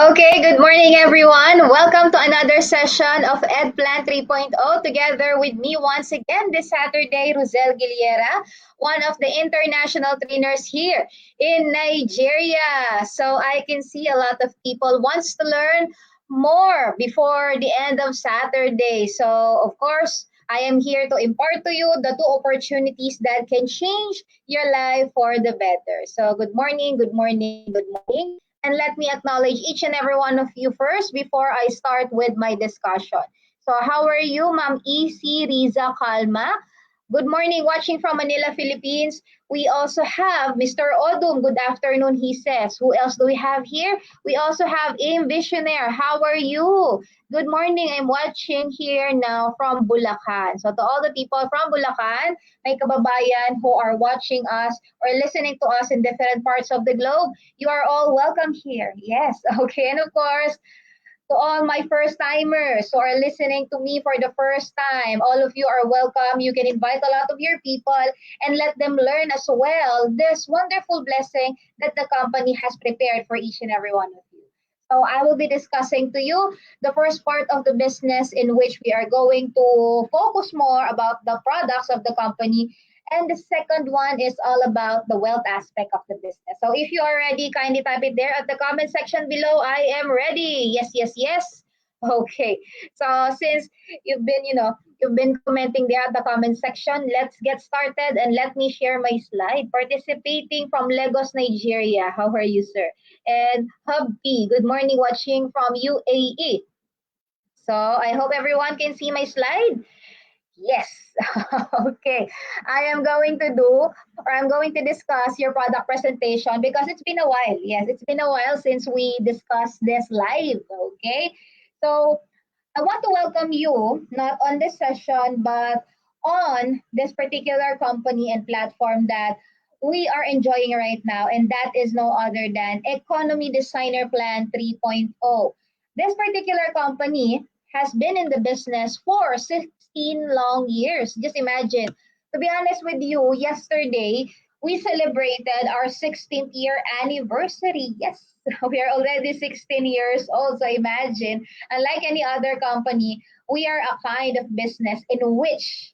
Okay, good morning everyone. Welcome to another session of Edplan 3.0 together with me once again this Saturday, Rosel Giliera, one of the international trainers here in Nigeria. So I can see a lot of people wants to learn more before the end of Saturday. So of course, I am here to impart to you the two opportunities that can change your life for the better. So good morning, good morning, good morning. And let me acknowledge each and every one of you first before I start with my discussion. So how are you, Ma'am EC Riza Calma? Good morning, watching from Manila, Philippines. We also have Mr. Odum. Good afternoon, he says. Who else do we have here? We also have Aim Visionaire. How are you? Good morning. I'm watching here now from Bulacan. So to all the people from Bulacan, may kababayan who are watching us or listening to us in different parts of the globe, you are all welcome here. Yes, okay. And of course, to all my first timers who are listening to me for the first time, all of you are welcome. You can invite a lot of your people and let them learn as well this wonderful blessing that the company has prepared for each and every one of you. So I will be discussing to you the first part of the business in which we are going to focus more about the products of the company. And the second one is all about the wealth aspect of the business. So if you are ready, kindly type it there at the comment section below. I am ready. Yes, yes, yes. Okay. So since you've been commenting there at the comment section, let's get started and let me share my slide. Participating from Lagos, Nigeria. How are you, sir? And Hubby, good morning, watching from UAE. So I hope everyone can see my slide. Yes. Okay. I am going to do or I'm going to discuss your product presentation because it's been a while. Yes, it's been a while since we discussed this live. Okay. So I want to welcome you not on this session, but on this particular company and platform that we are enjoying right now. And that is no other than Economy Designer Plan 3.0. This particular company has been in the business for 16 long years. Just imagine. To be honest with you, yesterday we celebrated our 16th year anniversary. Yes, we are already 16 years old. So imagine, unlike any other company, we are a kind of business in which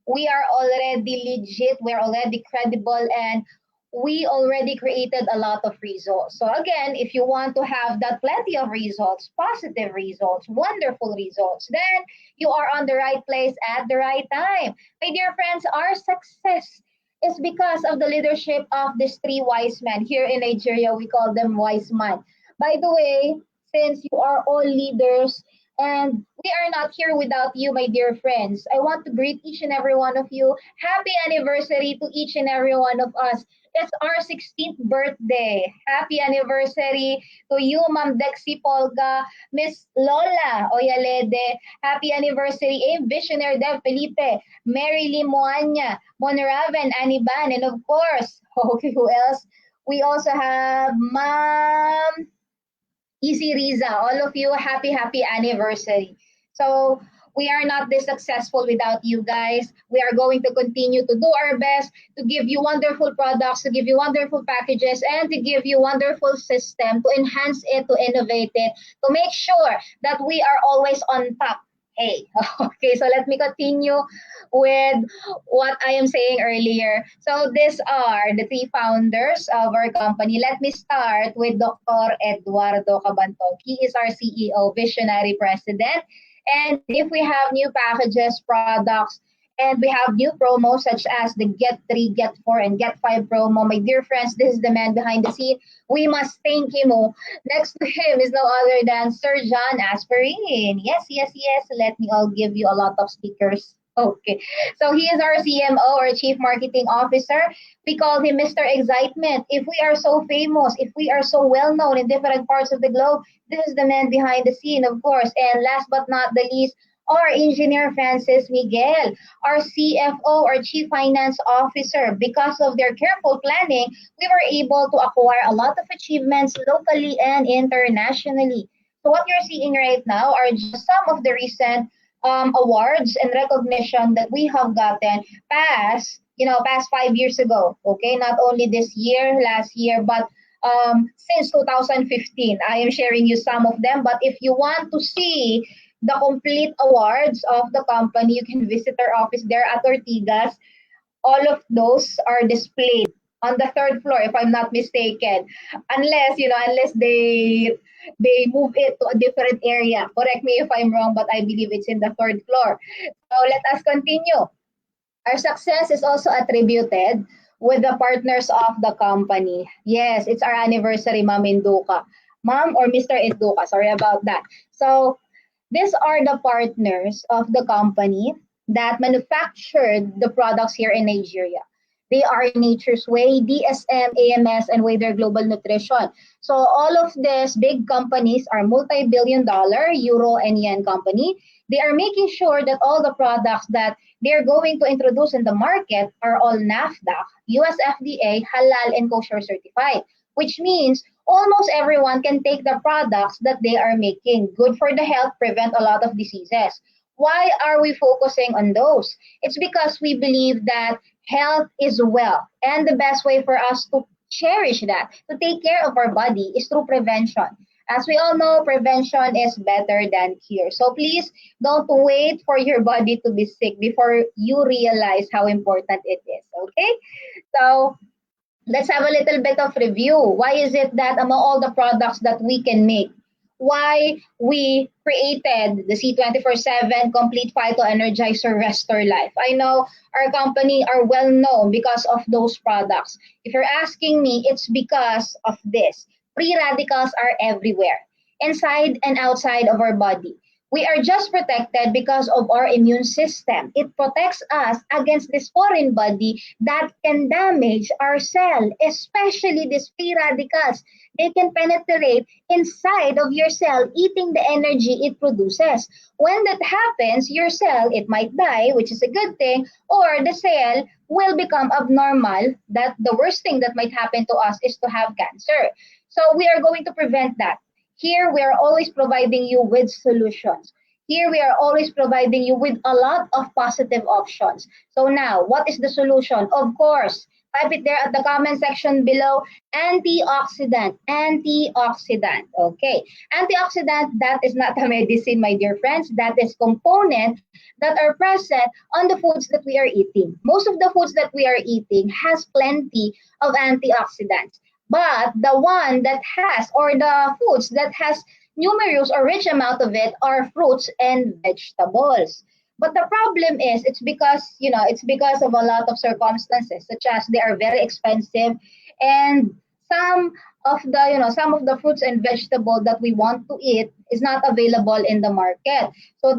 we are already legit, we're already credible, and we already created a lot of results. So again, if you want to have that plenty of results, positive results, wonderful results, then you are on the right place at the right time. My dear friends, our success is because of the leadership of these three wise men. Here in Nigeria, we call them wise men. By the way, since you are all leaders, and we are not here without you, my dear friends. I want to greet each and every one of you. Happy anniversary to each and every one of us. It's our 16th birthday. Happy anniversary to you, Ma'am Dexy Polga, Miss Lola Oyalede. Happy anniversary, Visionary Dev Felipe, Mary Limoanya, Monraven, Aniban, and of course, okay, who else? We also have Ma'am Easy Riza, all of you, happy anniversary. So We are not this successful without you guys. We are going to continue to do our best to give you wonderful products, to give you wonderful packages, and to give you wonderful system, to enhance it, to innovate it, to make sure that we are always on top. Hey, okay, so let me continue with what I am saying earlier. So these are the three founders of our company. Let me start with Dr. Eduardo Cabantog. He is our CEO, visionary president. And if we have new packages, products, and we have new promos such as the Get 3, Get 4, and Get 5 promo, my dear friends, this is the man behind the scene. We must thank him. Oh. Next to him is no other than Sir John Asperin. Yes, yes, yes. Let me all give you a lot of stickers. Okay. So he is our CMO or Chief Marketing Officer. We call him Mr. Excitement. If we are so famous, if we are so well known in different parts of the globe, this is the man behind the scene, of course. And last but not the least, our engineer Francis Miguel, our CFO or Chief Finance Officer. Because of their careful planning, we were able to acquire a lot of achievements locally and internationally. So what you're seeing right now are just some of the recent awards and recognition that we have gotten past 5 years ago. Okay, not only this year, last year, but since 2015. I am sharing you some of them. But if you want to see the complete awards of the company, you can visit our office there at Ortigas. All of those are displayed on the third floor, if I'm not mistaken. Unless they move it to a different area. Correct me if I'm wrong, but I believe it's in the third floor. So let us continue. Our success is also attributed with the partners of the company. Yes, it's our anniversary, Ma'am Induka. Ma'am or Mr. Induka, sorry about that. So these are the partners of the company that manufactured the products here in Nigeria. They are Nature's Way, DSM, AMS, and Wader Global Nutrition. So all of these big companies are multi-billion dollar euro and yen company. They are making sure that all the products that they're going to introduce in the market are all NAFDAC, US FDA, halal, and kosher certified, which means almost everyone can take the products that they are making. Good for the health, prevent a lot of diseases. Why are we focusing on those? It's because we believe that health is wealth. And the best way for us to cherish that, to take care of our body, is through prevention. As we all know, prevention is better than cure. So please don't wait for your body to be sick before you realize how important it is. Okay? So let's have a little bit of review. Why is it that among all the products that we can make, why we created the C24/7 Complete Phyto Energizer Restore Life? I know our company are well known because of those products. If you're asking me, it's because of this. Free radicals are everywhere, inside and outside of our body. We are just protected because of our immune system. It protects us against this foreign body that can damage our cell, especially these free radicals. They can penetrate inside of your cell, eating the energy it produces. When that happens, your cell, it might die, which is a good thing, or the cell will become abnormal. That the worst thing that might happen to us is to have cancer. So we are going to prevent that. Here, we are always providing you with solutions. Here, we are always providing you with a lot of positive options. So now, what is the solution? Of course, type it there at the comment section below. Antioxidant, antioxidant. Okay, antioxidant, that is not a medicine, my dear friends. That is component that are present on the foods that we are eating. Most of the foods that we are eating has plenty of antioxidants. But the one that has, or the foods that has numerous or rich amount of it are fruits and vegetables. But the problem is, it's because of a lot of circumstances, such as they are very expensive, and some of the fruits and vegetables that we want to eat is not available in the market. So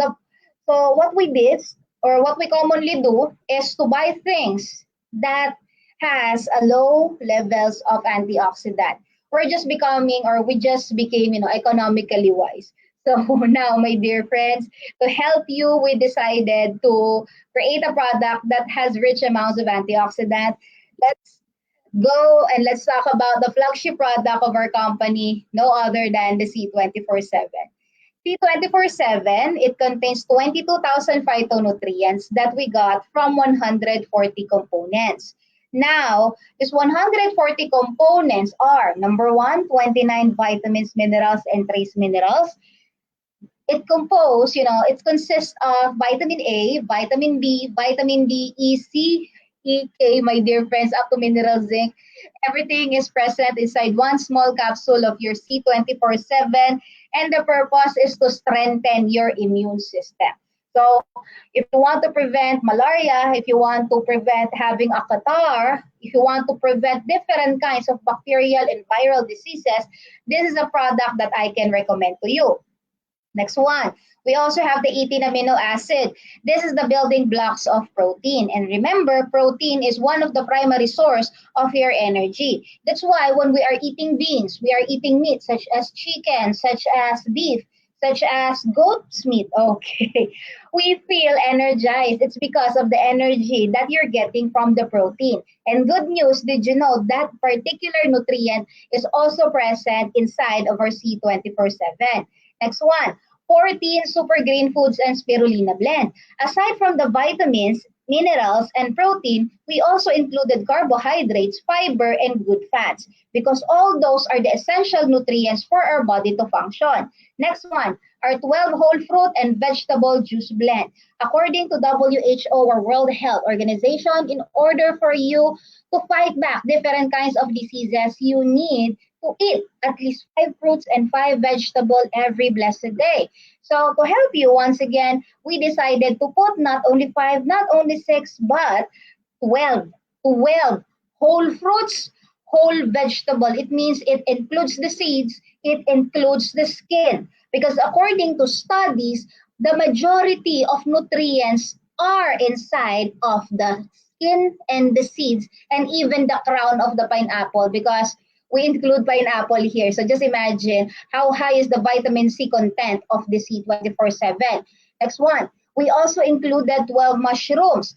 what we did, or what we commonly do, is to buy things that has a low levels of antioxidant. We just became, economically wise. So now, my dear friends, to help you, we decided to create a product that has rich amounts of antioxidant. Let's go and let's talk about the flagship product of our company, no other than the C24/7. C24/7, it contains 22,000 phytonutrients that we got from 140 components. Now, these 140 components are number one, 29 vitamins, minerals, and trace minerals. It consists of vitamin A, vitamin B, vitamin D, E, C, E, K, my dear friends, up to mineral zinc. Everything is present inside one small capsule of your C24/7, and the purpose is to strengthen your immune system. So, if you want to prevent malaria, if you want to prevent having a catarrh, if you want to prevent different kinds of bacterial and viral diseases, this is a product that I can recommend to you. Next one, we also have the 18 amino acid. This is the building blocks of protein. And remember, protein is one of the primary source of your energy. That's why when we are eating beans, we are eating meat such as chicken, such as beef, such as goat's meat, okay, we feel energized. It's because of the energy that you're getting from the protein. And good news, did you know that particular nutrient is also present inside of our C24/7? Next one, 14 super green foods and spirulina blend. Aside from the vitamins, minerals, and protein, we also included carbohydrates, fiber, and good fats because all those are the essential nutrients for our body to function. Next one, our 12 whole fruit and vegetable juice blend. According to WHO or World Health Organization, in order for you to fight back different kinds of diseases, you need to eat at least 5 fruits and 5 vegetables every blessed day. So to help you, once again, we decided to put not only 5, not only 6, but 12. 12 whole fruits, whole vegetable. It means it includes the seeds, it includes the skin. Because according to studies, the majority of nutrients are inside of the skin and the seeds and even the crown of the pineapple because we include pineapple here. So just imagine how high is the vitamin C content of the C24/7. Next one, we also included 12 mushrooms.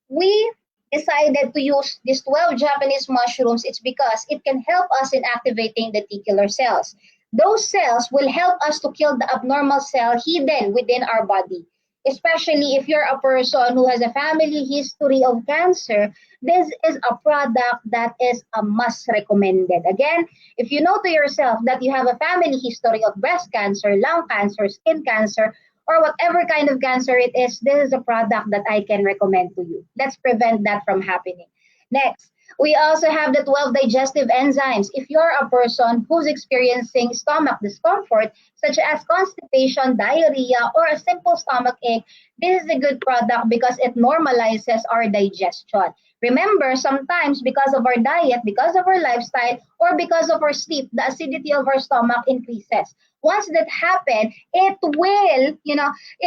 We decided to use these 12 Japanese mushrooms. It's because it can help us in activating the reticular cells. Those cells will help us to kill the abnormal cell hidden within our body. Especially if you're a person who has a family history of cancer, this is a product that is a must recommended. Again, if you know to yourself that you have a family history of breast cancer, lung cancer, skin cancer, or whatever kind of cancer it is, this is a product that I can recommend to you. Let's prevent that from happening. Next, we also have the 12 digestive enzymes. If you're a person who's experiencing stomach discomfort, such as constipation, diarrhea, or a simple stomach ache, this is a good product because it normalizes our digestion. Remember, sometimes because of our diet, because of our lifestyle, or because of our sleep, the acidity of our stomach increases. Once that happens, it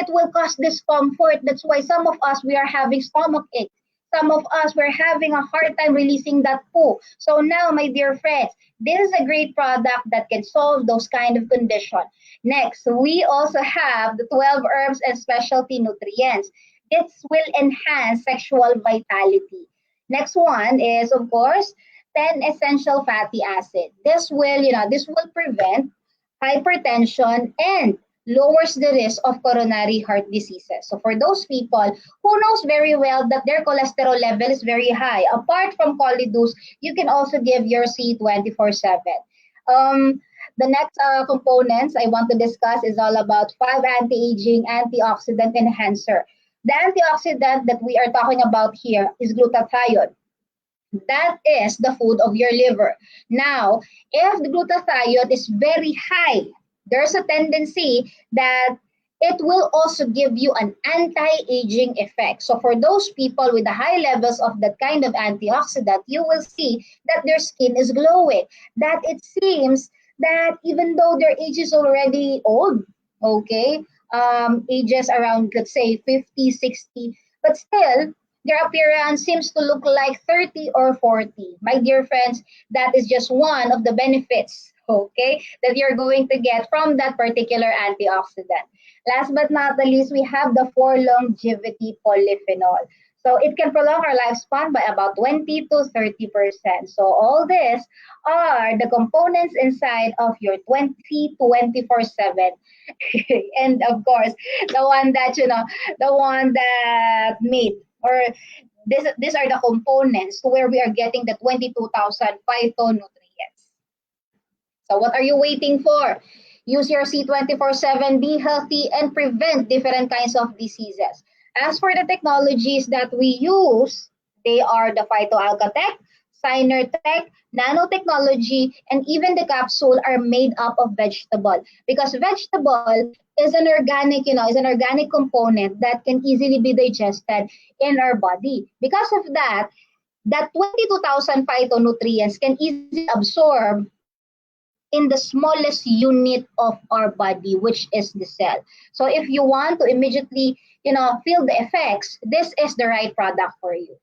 will cause discomfort. That's why some of us, we are having stomach ache. Some of us were having a hard time releasing that poo. So now, my dear friends, this is a great product that can solve those kind of conditions. Next, we also have the 12 herbs and specialty nutrients. This will enhance sexual vitality. Next one is, of course, 10 essential fatty acid. This will prevent hypertension and lowers the risk of coronary heart diseases. So for those people who knows very well that their cholesterol level is very high, apart from Colidus, you can also give your C24/7. The next components I want to discuss is all about 5 anti-aging antioxidant enhancer. The antioxidant that we are talking about here is glutathione. That is the food of your liver. Now, if the glutathione is very high, there's a tendency that it will also give you an anti-aging effect. So for those people with the high levels of that kind of antioxidant, you will see that their skin is glowing, that it seems that even though their age is already old, okay, ages around, let's say, 50, 60, but still, their appearance seems to look like 30 or 40. My dear friends, that is just one of the benefits, okay, that you're going to get from that particular antioxidant. Last but not the least, we have the 4 longevity polyphenol. So it can prolong our lifespan by about 20 to 30%. So all this are the components inside of your 24/7. And of course, the one that, the one that made, or these are the components to where we are getting the 22,000 phytonutrients. So what are you waiting for? Use your C24/7, be healthy, and prevent different kinds of diseases. As for the technologies that we use, they are the phytoalgatech, Tech, nanotechnology, and even the capsule are made up of vegetable. Because vegetable is an organic, is an organic component that can easily be digested in our body. Because of that, that 22,000 phytonutrients can easily absorb in the smallest unit of our body, which is the cell. So if you want to immediately, feel the effects, this is the right product for you.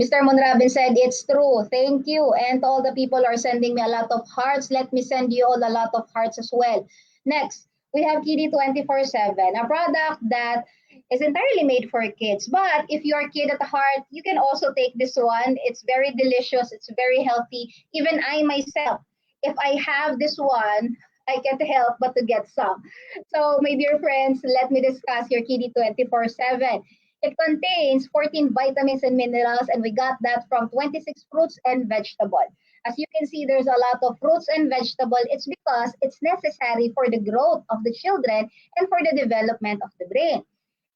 Mr. Monrabin said, it's true. Thank you. And all the people are sending me a lot of hearts. Let me send you all a lot of hearts as well. Next, we have Kitty 24/7, a product that is entirely made for kids. But if you're a kid at heart, you can also take this one. It's very delicious. It's very healthy. Even I myself, if I have this one, I can't help but to get some. So, my dear friends, let me discuss your Kitty 24/7. It contains 14 vitamins and minerals, and we got that from 26 fruits and vegetables. As you can see, there's a lot of fruits and vegetables. It's because it's necessary for the growth of the children and for the development of the brain.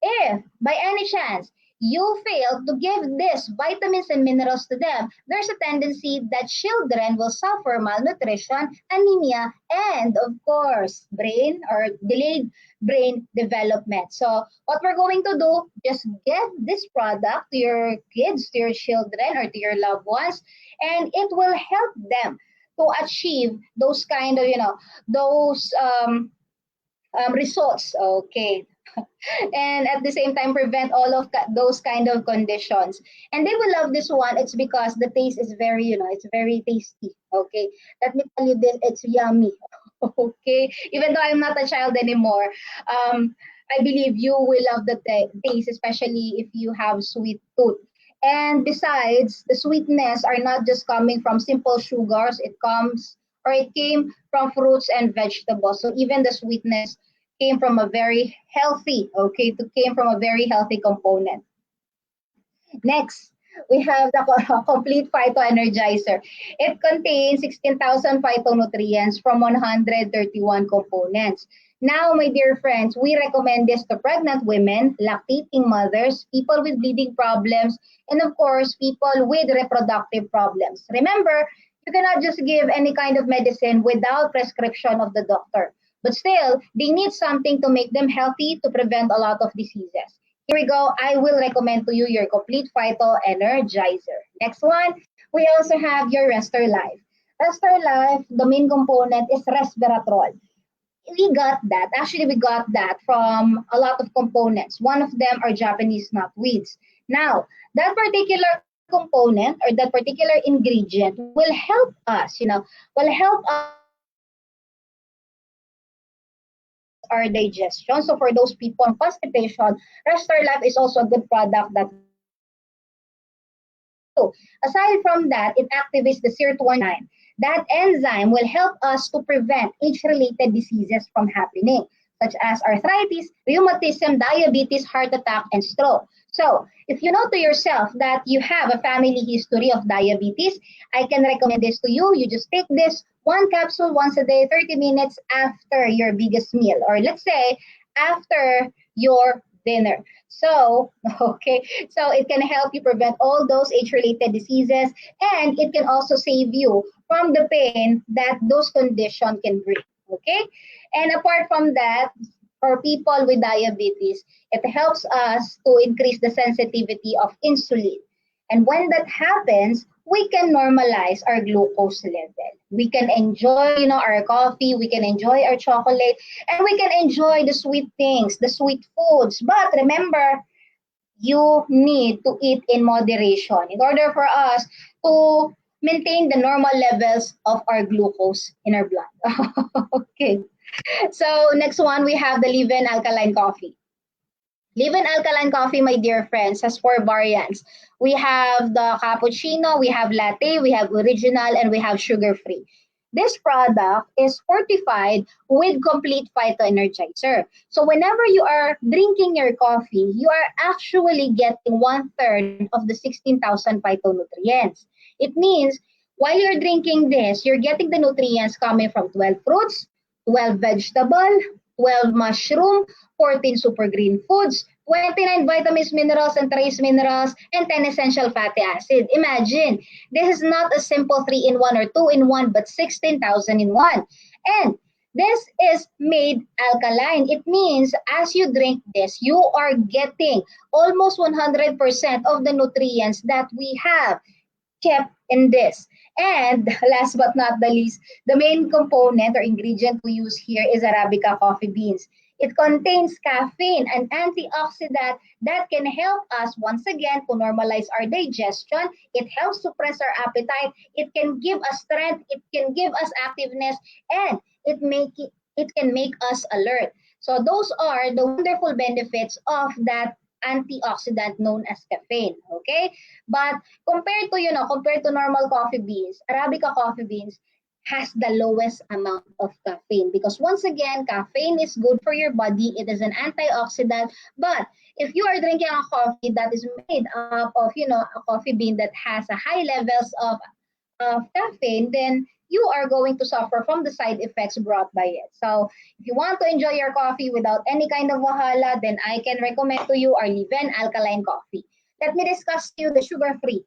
If by any chance you fail to give these vitamins and minerals to them, there's a tendency that children will suffer malnutrition, anemia, and of course, brain or delayed brain development. So what we're going to do, just give this product to your kids, to your children, or to your loved ones, and it will help them to achieve those kind of, those results. Okay. And at the same time prevent all of those kind of conditions, and they will love this one. It's because the taste is very, it's very tasty. Okay, let me tell you this, it's yummy. Okay, even though I'm not a child anymore, I believe you will love the taste, especially if you have sweet tooth. And besides, the sweetness are not just coming from simple sugars. It came from fruits and vegetables. So even the sweetness came from a very healthy, came from a very healthy component. Next, we have the complete phytoenergizer. It contains 16,000 phytonutrients from 131 components. Now, my dear friends, we recommend this to pregnant women, lactating mothers, people with bleeding problems, and of course, people with reproductive problems. Remember, you cannot just give any kind of medicine without prescription of the doctor. But still, they need something to make them healthy to prevent a lot of diseases. Here we go. I will recommend to you your complete phyto energizer. Next one, we also have your Restore Life. Restore Life, the main component is resveratrol. We got that. Actually, we got that from a lot of components. One of them are Japanese knotweeds. Now, that particular component or that particular ingredient will help us, will help us our digestion. So for those people on constipation, Restore Life is also a good product that. Aside from that, it activates the SIRT19. That enzyme will help us to prevent age-related diseases from happening, such as arthritis, rheumatism, diabetes, heart attack, and stroke. So, if you know to yourself that you have a family history of diabetes, I can recommend this to you. You just take this one capsule once a day, 30 minutes after your biggest meal, or let's say after your dinner. So, so it can help you prevent all those age-related diseases, and it can also save you from the pain that those conditions can bring. Okay? And apart from that, for people with diabetes, it helps us to increase the sensitivity of insulin. And when that happens, we can normalize our glucose level. We can enjoy, our coffee, we can enjoy our chocolate, and we can enjoy the sweet things, the sweet foods. But remember, you need to eat in moderation in order for us to maintain the normal levels of our glucose in our blood. Okay. So next one, we have the Live-In Alkaline Coffee. Leave-in alkaline coffee, my dear friends, has four variants. We have the cappuccino, we have latte, we have original, and we have sugar-free. This product is fortified with complete phytoenergizer. So whenever you are drinking your coffee, you are actually getting one-third of the 16,000 phytonutrients. It means while you're drinking this, you're getting the nutrients coming from 12 fruits, 12 vegetable, 12 mushroom, 14 super green foods, 29 vitamins, minerals, and trace minerals, and 10 essential fatty acid. Imagine, this is not a simple 3-in-1 or 2-in-1, but 16,000 in one. And this is made alkaline. It means as you drink this, you are getting almost 100% of the nutrients that we have kept in this. And last but not the least, the main component or ingredient we use here is Arabica coffee beans. It contains caffeine, an antioxidant that can help us once again to normalize our digestion. It helps suppress our appetite. It can give us strength. It can give us activeness, and it can make us alert. So those are the wonderful benefits of that antioxidant known as caffeine. Okay, but compared to normal coffee beans, Arabica coffee beans has the lowest amount of caffeine because once again, caffeine is good for your body. It is an antioxidant. But if you are drinking a coffee that is made up of, a coffee bean that has a high levels of caffeine, then you are going to suffer from the side effects brought by it. So if you want to enjoy your coffee without any kind of wahala, then I can recommend to you our Liven alkaline coffee. Let me discuss to you the sugar-free.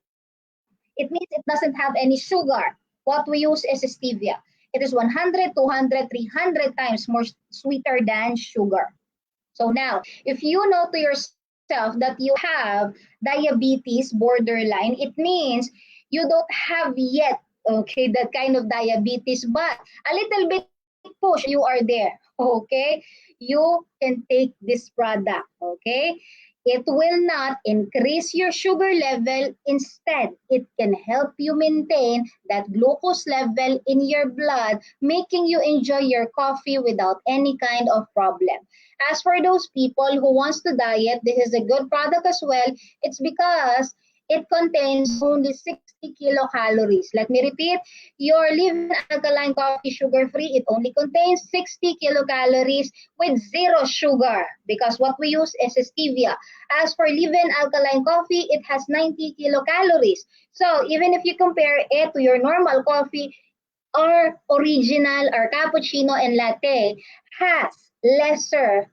It means it doesn't have any sugar. What we use is stevia. It is 100, 200, 300 times more sweeter than sugar. So now, if you know to yourself that you have diabetes borderline, it means you don't have yet, okay, that kind of diabetes, but a little bit push, you are there, okay? You can take this product, okay? It will not increase your sugar level. Instead, it can help you maintain that glucose level in your blood, making you enjoy your coffee without any kind of problem. As for those people who wants to diet, this is a good product as well. It's because it contains only 60 kilocalories. Let me repeat, your Live alkaline coffee sugar-free, it only contains 60 kilocalories with zero sugar because what we use is stevia. As for Live alkaline coffee, it has 90 kilocalories. So even if you compare it to your normal coffee, our original, our cappuccino and latte has lesser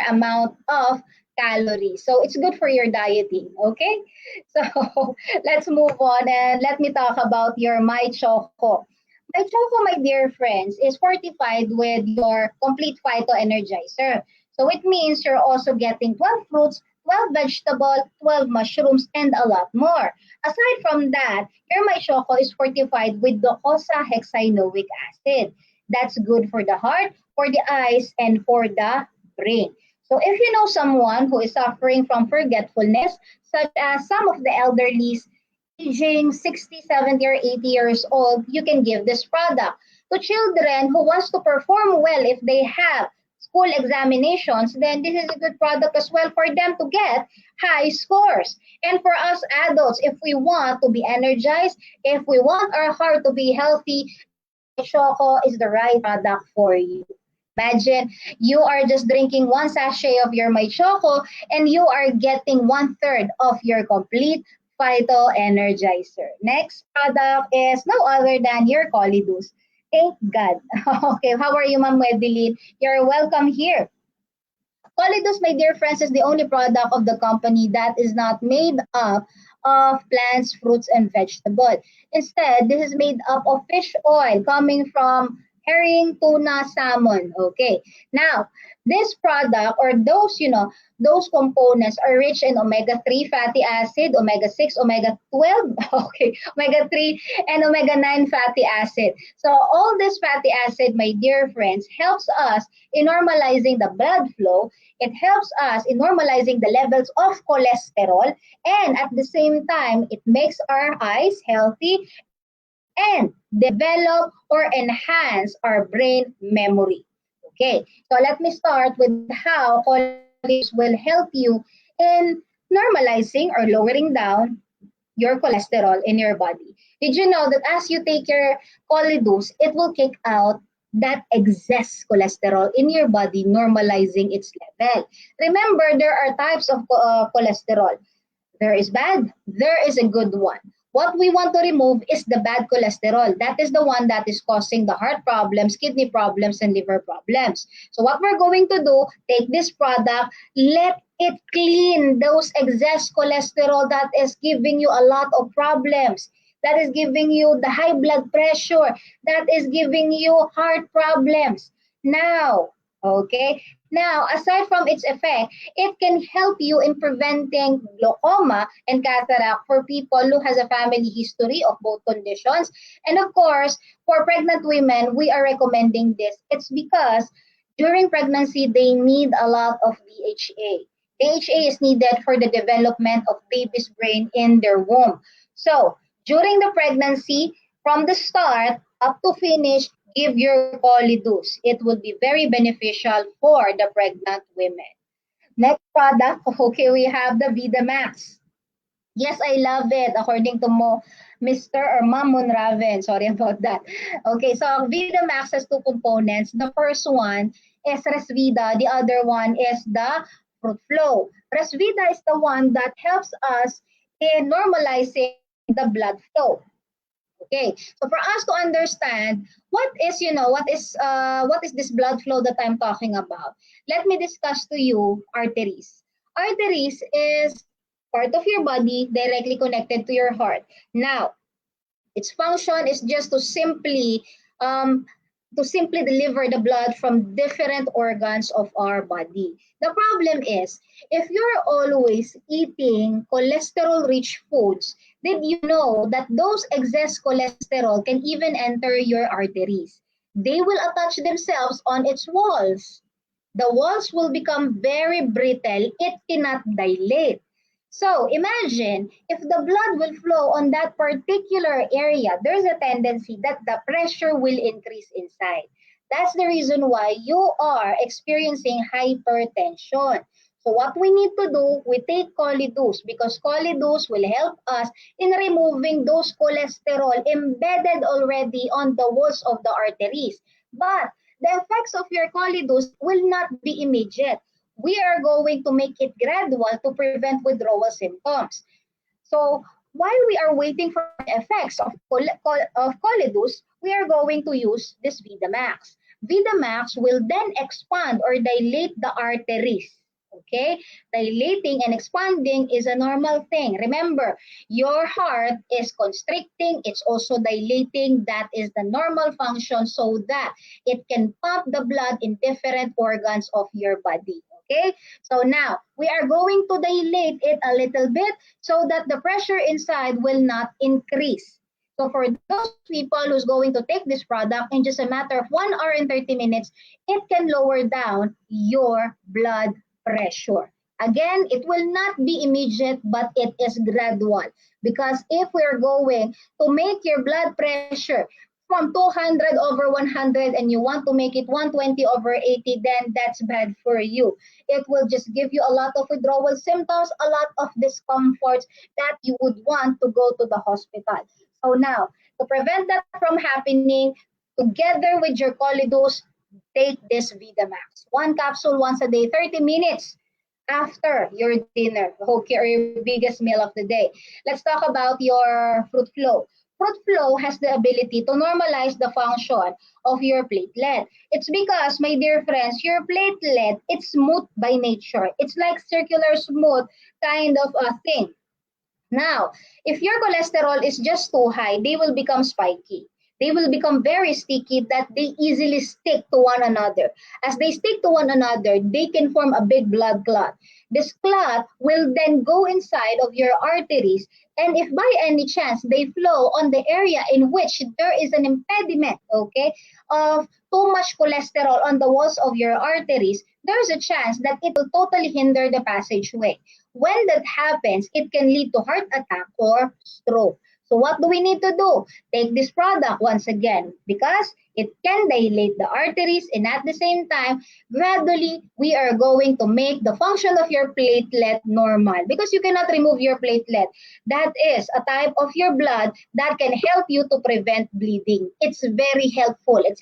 amount of calories. So it's good for your dieting, okay? So let's move on and let me talk about your My Choco. My Choco, my dear friends, is fortified with your complete phytoenergizer. So it means you're also getting 12 fruits, 12 vegetables, 12 mushrooms, and a lot more. Aside from that, your My Choco is fortified with docosahexaenoic acid. That's good for the heart, for the eyes, and for the brain. So if you know someone who is suffering from forgetfulness, such as some of the elderlies aging 60, 70, or 80 years old, you can give this product. To children who wants to perform well if they have school examinations, then this is a good product as well for them to get high scores. And for us adults, if we want to be energized, if we want our heart to be healthy, Choco is the right product for you. Imagine you are just drinking one sachet of your My Choco and you are getting one-third of your complete Phyto Energizer. Next product is no other than your Colidus. Thank God. Okay, how are you, Ma'am Wedeline? You're welcome here. Colidus, my dear friends, is the only product of the company that is not made up of plants, fruits, and vegetables. Instead, this is made up of fish oil coming from herring, tuna, salmon. Okay. Now, this product or those components are rich in omega-3 fatty acid, omega-6, omega-12, okay, omega-3, and omega-9 fatty acid. So all this fatty acid, my dear friends, helps us in normalizing the blood flow. It helps us in normalizing the levels of cholesterol. And at the same time, it makes our eyes healthy and develop or enhance our brain memory. Okay, so let me start with how choleduz will help you in normalizing or lowering down your cholesterol in your body. Did you know that as you take your choleduz, it will kick out that excess cholesterol in your body, normalizing its level? Remember, there are types of cholesterol. There is bad, there is a good one. What we want to remove is the bad cholesterol. That is the one that is causing the heart problems, kidney problems, and liver problems. So what we're going to do, take this product, let it clean those excess cholesterol that is giving you a lot of problems, that is giving you the high blood pressure, that is giving you heart problems. Now, okay, now aside from its effect, it can help you in preventing glaucoma and cataract for people who has a family history of both conditions. And of course, for pregnant women, we are recommending this. It's because during pregnancy, they need a lot of DHA. DHA is needed for the development of baby's brain in their womb. So during the pregnancy, from the start up to finish, give your polydose. It will be very beneficial for the pregnant women. Next product, okay, we have the Vida Max. Yes, I love it. According to Mr. or Ma'am Monraven. Sorry about that. Okay, so Vida Max has two components. The first one is Resvida. The other one is the Fruit Flow. Resvida is the one that helps us in normalizing the blood flow. Okay, so for us to understand what is this blood flow that I'm talking about, let me discuss to you arteries. Arteries is part of your body directly connected to your heart. Now, its function is just um, to simply deliver the blood from different organs of our body. The problem is, if you're always eating cholesterol-rich foods, did you know that those excess cholesterol can even enter your arteries? They will attach themselves on its walls. The walls will become very brittle. It cannot dilate. So imagine if the blood will flow on that particular area, there's a tendency that the pressure will increase inside. That's the reason why you are experiencing hypertension. So what we need to do, we take Colidose because Colidose will help us in removing those cholesterol embedded already on the walls of the arteries. But the effects of your Colidose will not be immediate. We are going to make it gradual to prevent withdrawal symptoms. So while we are waiting for the effects of Colidus, we are going to use this Vidamax. Vidamax will then expand or dilate the arteries. Okay, dilating and expanding is a normal thing. Remember, your heart is constricting, it's also dilating. That is the normal function so that it can pump the blood in different organs of your body. Okay, so now we are going to dilate it a little bit so that the pressure inside will not increase. So for those people who's going to take this product in just a matter of 1 hour and 30 minutes, it can lower down your blood pressure. Again, it will not be immediate, but it is gradual. Because if we're going to make your blood pressure from 200 over 100 and you want to make it 120 over 80, then that's bad for you. It will just give you a lot of withdrawal symptoms, a lot of discomforts that you would want to go to the hospital. So now, to prevent that from happening, together with your Colidose, take this Vidamax. One capsule once a day, 30 minutes after your dinner, okay, or your biggest meal of the day. Let's talk about your fruit flow. Fruit flow has the ability to normalize the function of your platelet. It's because, my dear friends, your platelet, it's smooth by nature. It's like circular smooth kind of a thing. Now, if your cholesterol is just too high, they will become spiky. They will become very sticky that they easily stick to one another. As they stick to one another, they can form a big blood clot. This clot will then go inside of your arteries, and if by any chance they flow on the area in which there is an impediment, okay, of too much cholesterol on the walls of your arteries, there's a chance that it will totally hinder the passageway. When that happens, it can lead to heart attack or stroke. So what do we need to do? Take this product once again because it can dilate the arteries, and at the same time, gradually, we are going to make the function of your platelet normal because you cannot remove your platelet. That is a type of your blood that can help you to prevent bleeding. It's very helpful. It's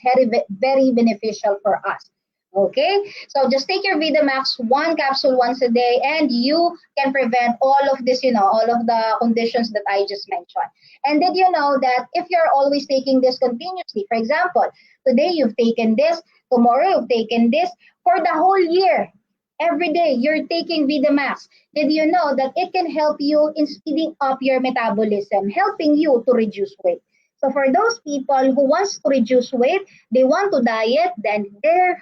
very beneficial for us. Okay, so just take your Vitamax, one capsule once a day, and you can prevent all of this, all of the conditions that I just mentioned. And did you know that if you're always taking this continuously, for example, today you've taken this, tomorrow you've taken this, for the whole year, every day you're taking Vitamax, did you know that it can help you in speeding up your metabolism, helping you to reduce weight? So for those people who wants to reduce weight, they want to diet, then this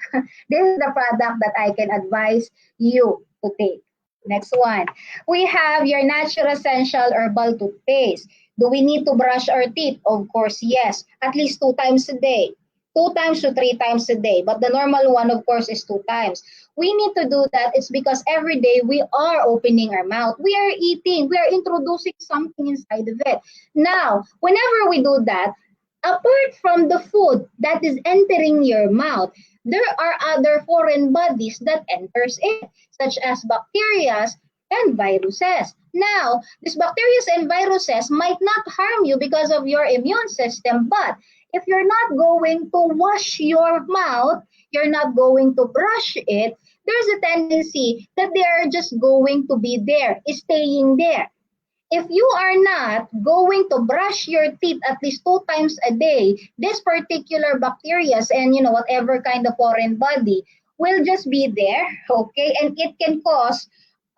is the product that I can advise you to take. Next one. We have your natural essential herbal toothpaste. Do we need to brush our teeth? Of course, yes. At least 2 times a day. 2 times to 3 times a day. But the normal one, of course, is 2 times. We need to do that. It's because every day we are opening our mouth. We are eating. We are introducing something inside of it. Now, whenever we do that, apart from the food that is entering your mouth, there are other foreign bodies that enters it, such as bacteria and viruses. Now, these bacteria and viruses might not harm you because of your immune system, but if you're not going to wash your mouth, you're not going to brush it, there's a tendency that they are just going to be there, staying there. If you are not going to brush your teeth at least 2 times a day, this particular bacteria and whatever kind of foreign body will just be there, okay? And it can cause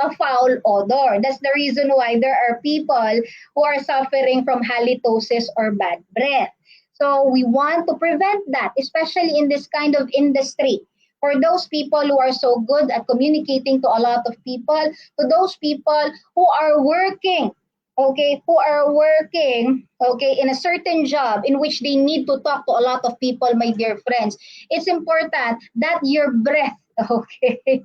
a foul odor. That's the reason why there are people who are suffering from halitosis or bad breath. So we want to prevent that, especially in this kind of industry. For those people who are so good at communicating to a lot of people, to those people who are working, okay, in a certain job in which they need to talk to a lot of people, my dear friends, it's important that your breath, okay,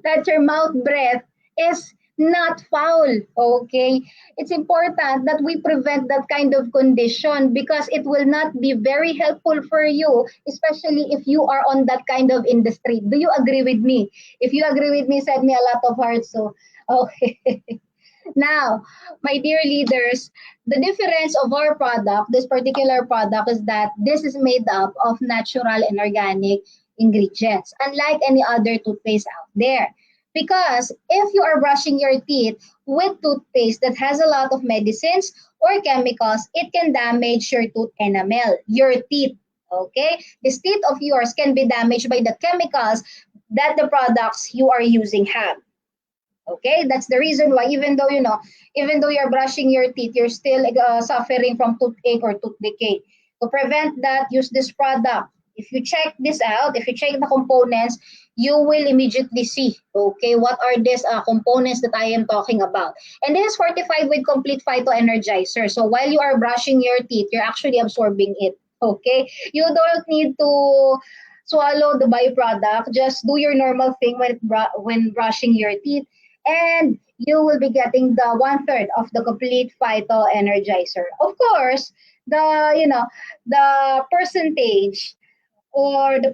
that your mouth breath is not foul, okay? It's important that we prevent that kind of condition because it will not be very helpful for you, especially if you are on that kind of industry. Do you agree with me? If you agree with me, send me a lot of hearts. So, okay. Now, my dear leaders, the difference of our product, this particular product, is that this is made up of natural and organic ingredients, unlike any other toothpaste out there. Because if you are brushing your teeth with toothpaste that has a lot of medicines or chemicals, it can damage your tooth enamel, your teeth. Okay? This teeth of yours can be damaged by the chemicals that the products you are using have. Okay, that's the reason why even though you're brushing your teeth, you're still suffering from toothache or tooth decay. To prevent that, use this product. If you check this out, if you check the components, you will immediately see, okay, what are these components that I am talking about. And this is fortified with complete phytoenergizer. So while you are brushing your teeth, you're actually absorbing it, okay? You don't need to swallow the byproduct. Just do your normal thing when brushing your teeth, and you will be getting the 1/3 of the complete phytoenergizer. Of course, the percentage or the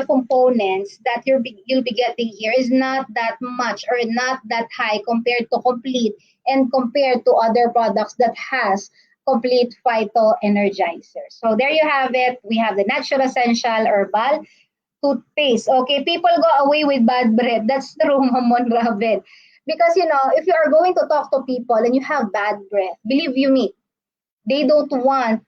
components that you'll be getting here is not that much or not that high compared to complete and compared to other products that has complete phytoenergizer. So there you have it. We have the natural essential herbal toothpaste. Okay, people go away with bad breath. That's true, Mamon Raven. Because if you are going to talk to people and you have bad breath, believe you me, they don't want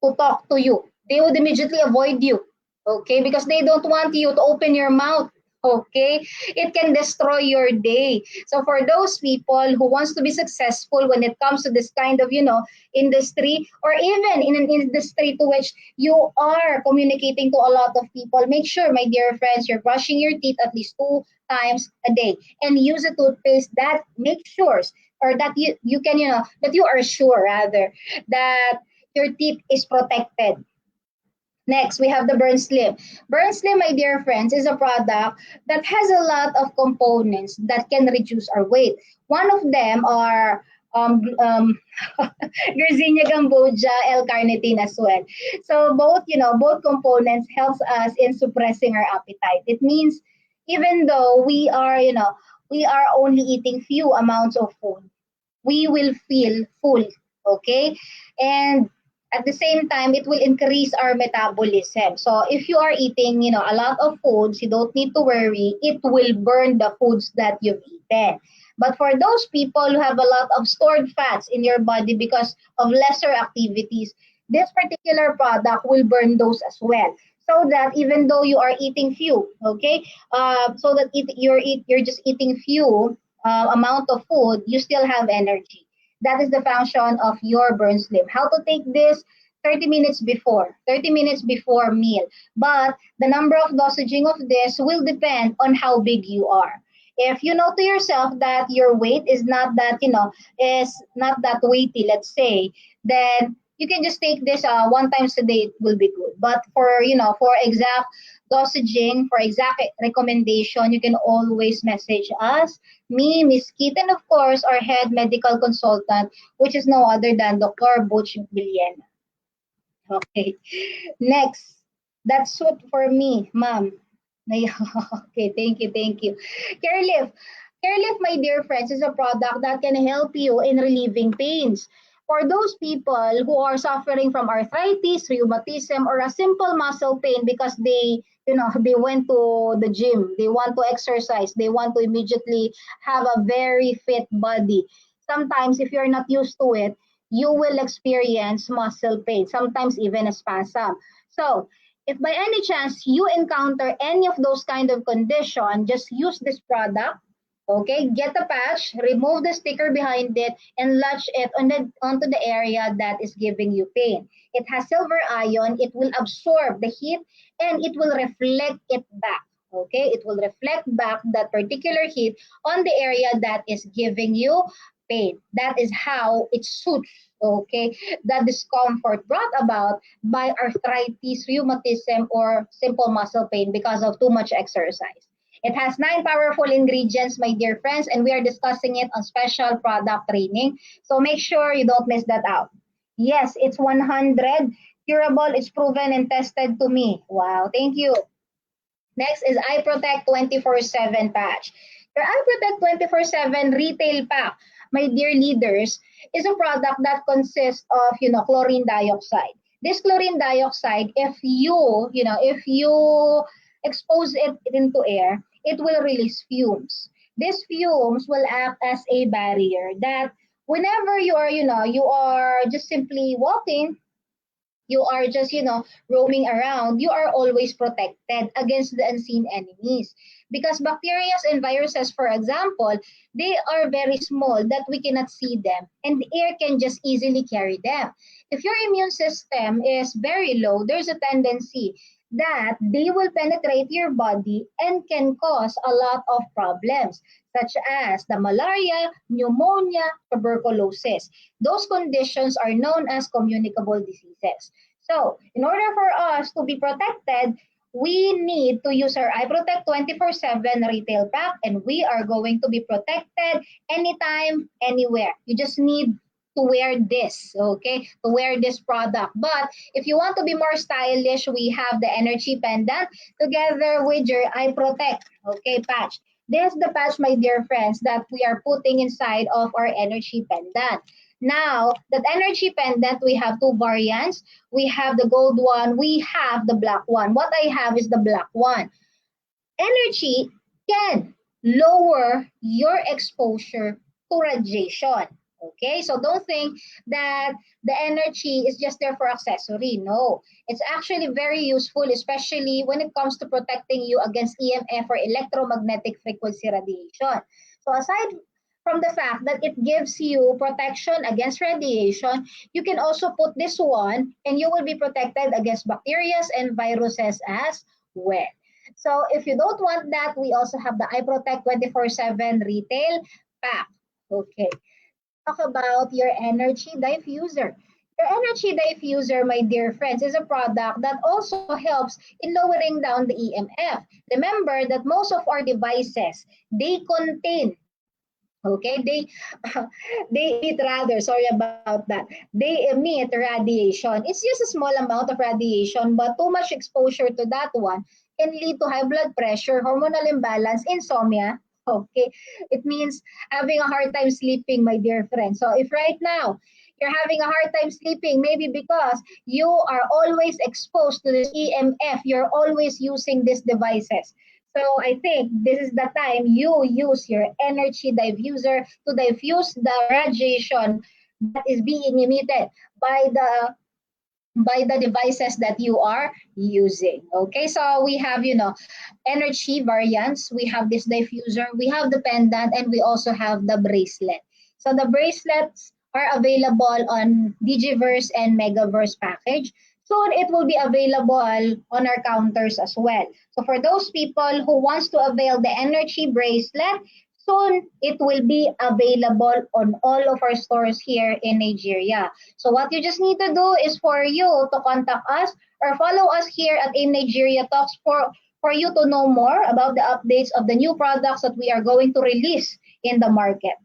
to talk to you. They would immediately avoid you. Okay, because they don't want you to open your mouth. Okay, it can destroy your day. So for those people who wants to be successful when it comes to this kind of industry, or even in an industry to which you are communicating to a lot of people, make sure, my dear friends, you're brushing your teeth at least 2 times a day, and use a toothpaste that makes sure, or that you can that you are sure rather that your teeth is protected. Next, we have the Burn Slim. Burn Slim, my dear friends, is a product that has a lot of components that can reduce our weight. One of them are Yersinia gambogia, L-carnitine as well. So both, both components helps us in suppressing our appetite. It means even though we are only eating few amounts of food, we will feel full, okay? And at the same time, it will increase our metabolism. So if you are eating, a lot of foods, you don't need to worry. It will burn the foods that you've eaten. But for those people who have a lot of stored fats in your body because of lesser activities, this particular product will burn those as well. So that even though you are eating few, okay, so that you're just eating few amount of food, you still have energy. That is the function of your burn sleep. How to take this? 30 minutes before meal. But the number of dosaging of this will depend on how big you are. If you know to yourself that your weight is not that, is not that weighty, let's say, then you can just take this one times a day, it will be good. But for exact dosaging, for exact recommendation, you can always message us, me, Miss Kit, and of course, our head medical consultant, which is no other than Dr. Butch Billiena. Okay. Next, that's it for me, ma'am. Okay, thank you, thank you. Carelif. Carelif, my dear friends, is a product that can help you in relieving pains. For those people who are suffering from arthritis, rheumatism, or a simple muscle pain because they went to the gym, they want to exercise, they want to immediately have a very fit body. Sometimes, if you're not used to it, you will experience muscle pain, sometimes even a spasm. So, if by any chance you encounter any of those kind of condition, just use this product. Okay, get the patch, remove the sticker behind it, and latch it onto the area that is giving you pain. It has silver ion, it will absorb the heat, and it will reflect it back. Okay, it will reflect back that particular heat on the area that is giving you pain. That is how it suits, okay, the discomfort brought about by arthritis, rheumatism, or simple muscle pain because of too much exercise. It has 9 powerful ingredients, my dear friends, and we are discussing it on special product training. So make sure you don't miss that out. Yes, it's 100 curable. It's proven and tested to me. Wow, thank you. Next is iProtect 24/7 patch. Your iProtect 24/7 retail pack, my dear leaders, is a product that consists of, chlorine dioxide. This chlorine dioxide, if you expose it into air, it will release fumes. These fumes will act as a barrier that whenever you are just simply walking, you are just roaming around, you are always protected against the unseen enemies, because bacteria and viruses, for example, they are very small that we cannot see them, and the air can just easily carry them. If your immune system is very low, there's a tendency that they will penetrate your body and can cause a lot of problems such as the malaria, pneumonia, tuberculosis. Those conditions are known as communicable diseases. So, in order for us to be protected, we need to use our iProtect 24/7 retail pack, and we are going to be protected anytime, anywhere. You just need to wear this, okay? To wear this product. But if you want to be more stylish, we have the energy pendant together with your iProtect, okay, patch. This is the patch, my dear friends, that we are putting inside of our energy pendant. Now, that energy pendant, we have two variants. We have the gold one, we have the black one. What I have is the black one. Energy can lower your exposure to radiation. Okay, so don't think that the energy is just there for accessory. No, it's actually very useful, especially when it comes to protecting you against EMF or electromagnetic frequency radiation. So aside from the fact that it gives you protection against radiation, you can also put this one and you will be protected against bacteria and viruses as well. So if you don't want that, we also have the iProtect 24/7 retail pack. Okay. Talk about your energy diffuser. Your energy diffuser, my dear friends, is a product that also helps in lowering down the EMF. Remember that most of our devices, they contain Okay, they they emit rather, sorry about that. They emit radiation. It's just a small amount of radiation, but too much exposure to that one can lead to high blood pressure, hormonal imbalance, insomnia. Okay, it means having a hard time sleeping, my dear friend. So if right now you're having a hard time sleeping, maybe because you are always exposed to this EMF, you're always using these devices. So I think this is the time you use your energy diffuser to diffuse the radiation that is being emitted by the devices that you are using. Okay, so we have, energy variants. We have this diffuser, we have the pendant, and we also have the bracelet. So the bracelets are available on Digiverse and Megaverse package. Soon it will be available on our counters as well. So for those people who wants to avail the energy bracelet, soon it will be available on all of our stores here in Nigeria. So what you just need to do is for you to contact us or follow us here at In Nigeria Talks for you to know more about the updates of the new products that we are going to release in the market.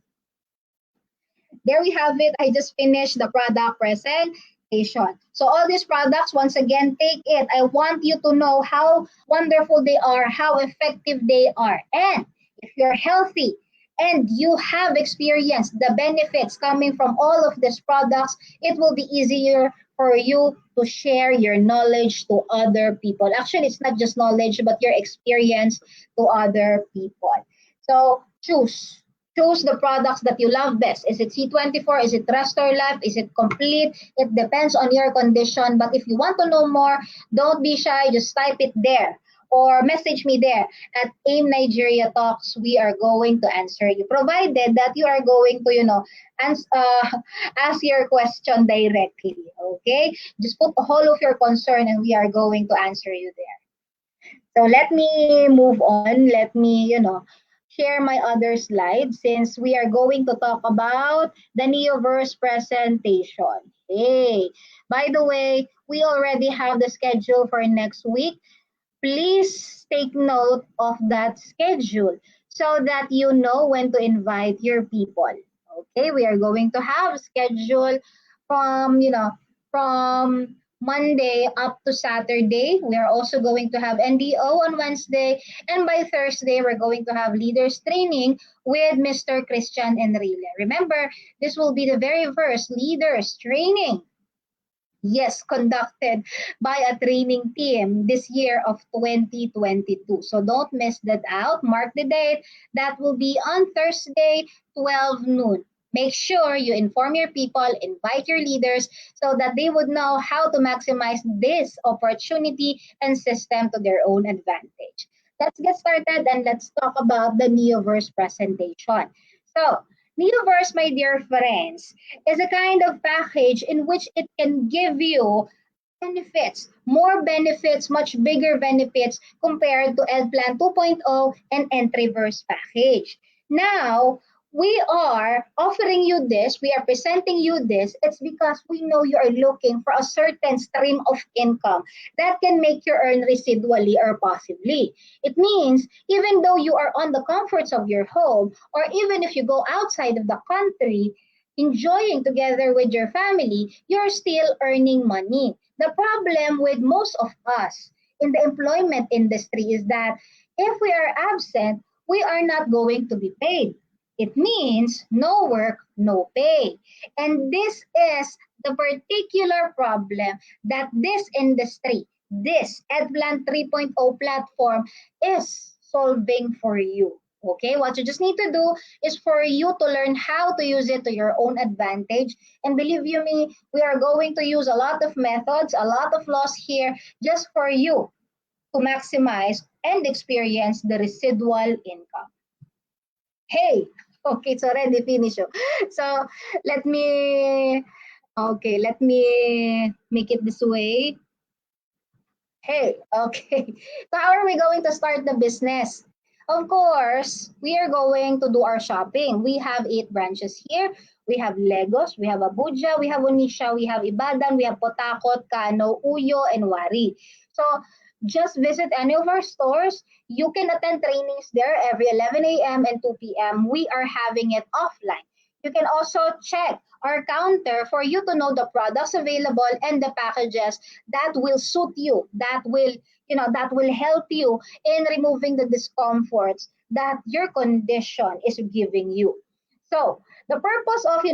There we have it. I just finished the product presentation. So all these products, once again, take it. I want you to know how wonderful they are, how effective they are. And if you're healthy and you have experienced the benefits coming from all of these products, it will be easier for you to share your knowledge to other people. Actually, it's not just knowledge, but your experience to other people. So choose the products that you love best. Is it C24? Is it Restore Life? Is it Complete? It depends on your condition. But if you want to know more, don't be shy. Just type it there or message me there at AIM Nigeria Talks. We are going to answer you, provided that you are going to, ask your question directly. Okay? Just put all of your concern and we are going to answer you there. So let me move on. Let me, share my other slides since we are going to talk about the Neoverse presentation. Hey, by the way, we already have the schedule for next week. Please take note of that schedule so that you know when to invite your people. Okay, we are going to have schedule from, from Monday up to Saturday. We are also going to have NDO on Wednesday. And by Thursday, we're going to have leaders training with Mr. Christian Enrile. Remember, this will be the very first leaders training. Yes, conducted by a training team this year of 2022. So don't miss that out. Mark the date. That will be on Thursday, 12 noon. Make sure you inform your people, invite your leaders so that they would know how to maximize this opportunity and system to their own advantage. Let's get started and let's talk about the Neoverse presentation. So, Neoverse, my dear friends, is a kind of package in which it can give you benefits, more benefits, much bigger benefits compared to Edplan 2.0 and Entryverse package. Now, we are offering you this, we are presenting you this, it's because we know you are looking for a certain stream of income that can make you earn residually or passively. It means even though you are on the comforts of your home, or even if you go outside of the country, enjoying together with your family, you're still earning money. The problem with most of us in the employment industry is that if we are absent, we are not going to be paid. It means no work, no pay. And this is the particular problem that this industry, this Edplan 3.0 platform is solving for you. Okay, what you just need to do is for you to learn how to use it to your own advantage. And believe you me, we are going to use a lot of methods, a lot of laws here just for you to maximize and experience the residual income. Hey, okay, it's already finished. So let me make it this way. Hey, okay. So how are we going to start the business? Of course, we are going to do our shopping. We have 8 branches here. We have Legos, we have Abuja, we have Onisha, we have Ibadan, we have Potakot, Kano, Uyo, and Wari. So Just visit any of our stores. You can attend trainings there every 11 a.m. and 2 p.m. We are having it offline. You can also check our counter for you to know the products available and the packages that will suit you, that will help you in removing the discomforts that your condition is giving you. So the purpose of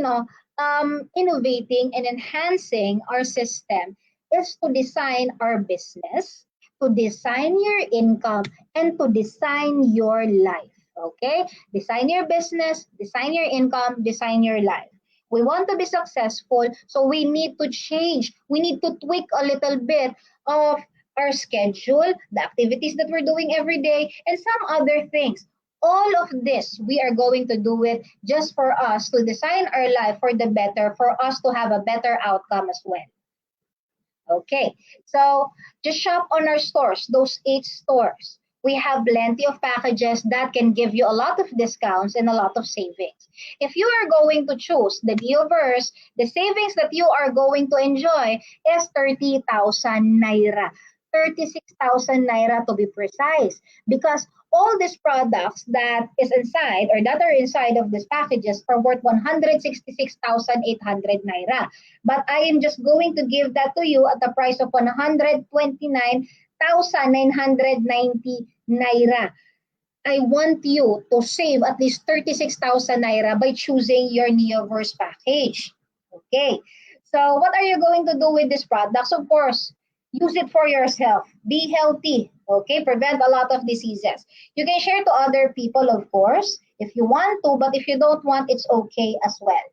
innovating and enhancing our system is to design our business, to design your income, and to design your life. Okay? Design your business, design your income, design your life. We want to be successful, so we need to change. We need to tweak a little bit of our schedule, the activities that we're doing every day, and some other things. All of this, we are going to do it just for us to design our life for the better, for us to have a better outcome as well. Okay, so just shop on our stores, those 8 stores. We have plenty of packages that can give you a lot of discounts and a lot of savings. If you are going to choose the Neoverse, the savings that you are going to enjoy is 30,000 naira. 36,000 naira to be precise, because all these products that is inside or that are inside of these packages are worth 166,800 naira. But I am just going to give that to you at the price of 129,990 naira. I want you to save at least 36,000 naira by choosing your Neoverse package. Okay. So what are you going to do with these products? Of course, use it for yourself. Be healthy. Okay. Prevent a lot of diseases. You can share to other people, of course, if you want to, but if you don't want, it's okay as well.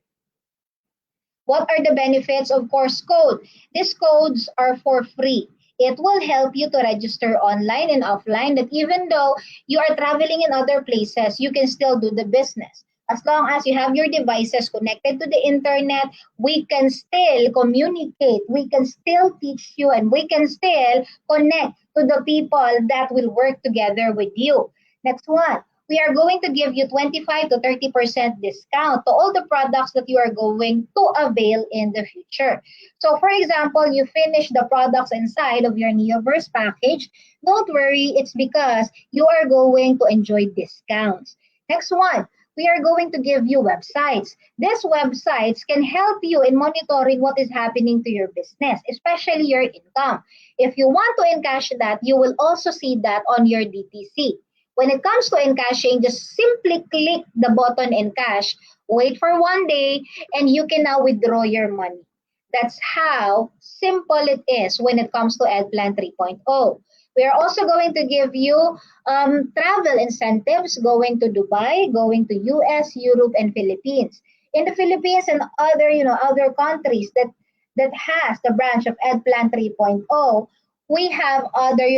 What are the benefits? Of course, code. These codes are for free. It will help you to register online and offline, that even though you are traveling in other places, you can still do the business. As long as you have your devices connected to the internet, we can still communicate, we can still teach you, and we can still connect to the people that will work together with you. Next one, we are going to give you 25 to 30% discount to all the products that you are going to avail in the future. So for example, you finish the products inside of your Neoverse package, don't worry, it's because you are going to enjoy discounts. Next one, we are going to give you websites. These websites can help you in monitoring what is happening to your business, especially your income. If you want to encash that, you will also see that on your DTC. When it comes to encashing, just simply click the button encash, wait for 1 day, and you can now withdraw your money. That's how simple it is when it comes to Edplan 3.0. We are also going to give you travel incentives going to Dubai, going to US, Europe, and Philippines. In the Philippines and other countries that has the branch of Edplan 3.0, we have other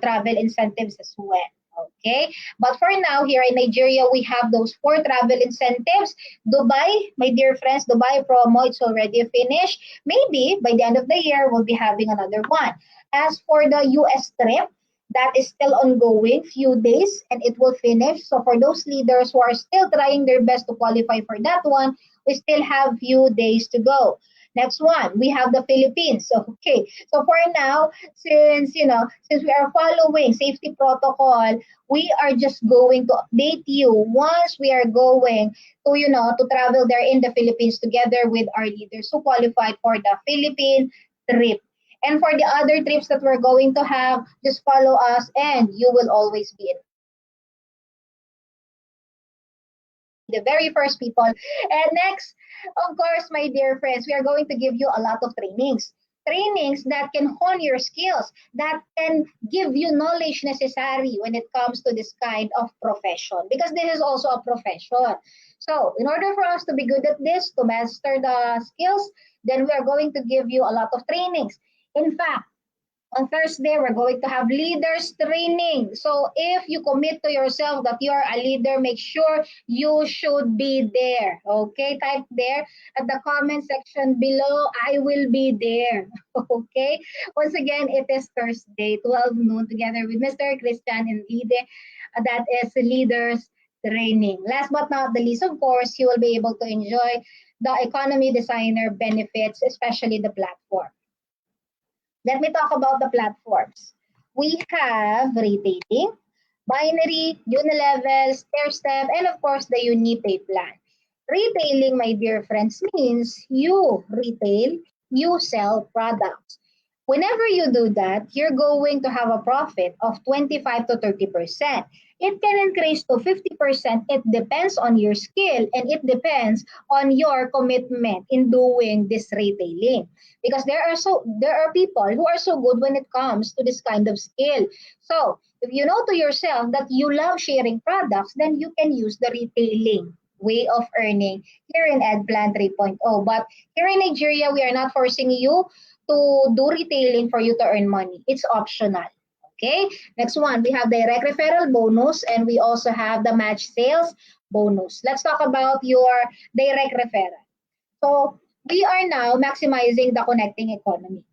travel incentives as well. Okay, but for now, here in Nigeria, we have those 4 travel incentives. Dubai, my dear friends, Dubai promo, it's already finished. Maybe by the end of the year, we'll be having another one. As for the US trip, that is still ongoing, few days, and it will finish. So for those leaders who are still trying their best to qualify for that one, we still have few days to go. Next one, we have the Philippines. Okay, so for now, since we are following safety protocol, we are just going to update you once we are going to travel there in the Philippines together with our leaders who qualified for the Philippine trip. And for the other trips that we're going to have, just follow us and you will always be in the very first people. And next, of course, my dear friends, we are going to give you a lot of trainings. Trainings that can hone your skills, that can give you knowledge necessary when it comes to this kind of profession, because this is also a profession. So in order for us to be good at this, to master the skills, then we are going to give you a lot of trainings. In fact, on Thursday, we're going to have leaders training. So if you commit to yourself that you're a leader, make sure you should be there. Okay, type there at the comment section below, I will be there. Okay, once again, it is Thursday, 12 noon, together with Mr. Christian and Ide. That is leaders training. Last but not the least, of course, you will be able to enjoy the economy designer benefits, especially the platform. Let me talk about the platforms. We have retailing, binary, unilevel, stair-step, and of course the UniPay plan. Retailing, my dear friends, means you retail, you sell products. Whenever you do that, you're going to have a profit of 25 to 30%. It can increase to 50%. It depends on your skill and it depends on your commitment in doing this retailing. Because there are people who are so good when it comes to this kind of skill. So if you know to yourself that you love sharing products, then you can use the retailing way of earning here in Edplan 3.0. But here in Nigeria, we are not forcing you to do retailing for you to earn money. It's optional. Okay, next one, we have direct referral bonus and we also have the match sales bonus. Let's talk about your direct referral. So we are now maximizing the connecting economy.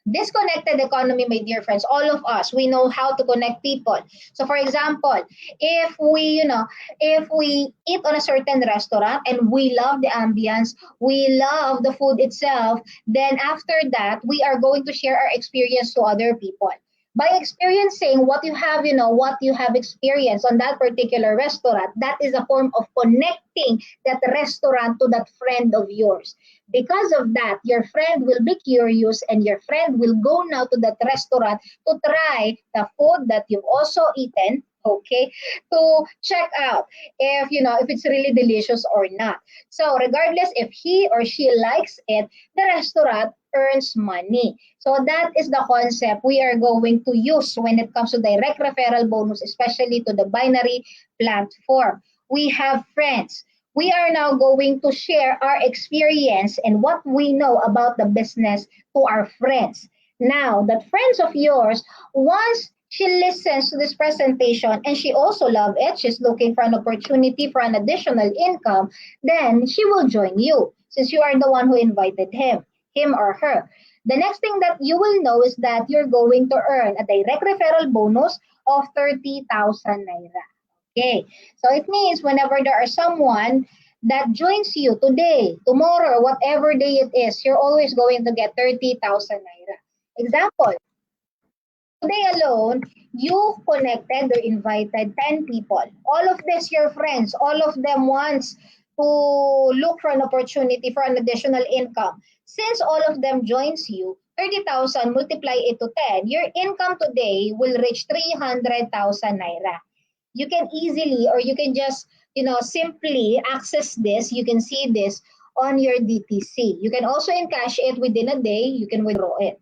This connected economy, my dear friends, all of us, we know how to connect people. So for example, if we eat on a certain restaurant and we love the ambience, we love the food itself, then after that, we are going to share our experience to other people. By experiencing what you have experienced on that particular restaurant, that is a form of connecting that restaurant to that friend of yours. Because of that, your friend will be curious and your friend will go now to that restaurant to try the food that you've also eaten, okay, to check out if it's really delicious or not. So regardless if he or she likes it, the restaurant earns money. So that is the concept we are going to use when it comes to direct referral bonus, especially to the binary platform. We have friends. We are now going to share our experience and what we know about the business to our friends. Now, that friends of yours, once she listens to this presentation and she also loves it, she's looking for an opportunity for an additional income, then she will join you since you are the one who invited him or her. The next thing that you will know is that you're going to earn a direct referral bonus of 30,000 naira. Okay, so it means whenever there are someone that joins you today, tomorrow, or whatever day it is, you're always going to get 30,000 naira. Example, today alone, you connected or invited 10 people. All of this, your friends, all of them wants to look for an opportunity for an additional income. Since all of them joins you, 30,000 multiply it to 10, your income today will reach 300,000 naira. You can easily or you can just simply access this. You can see this on your DTC. You can also encash it within a day. You can withdraw it.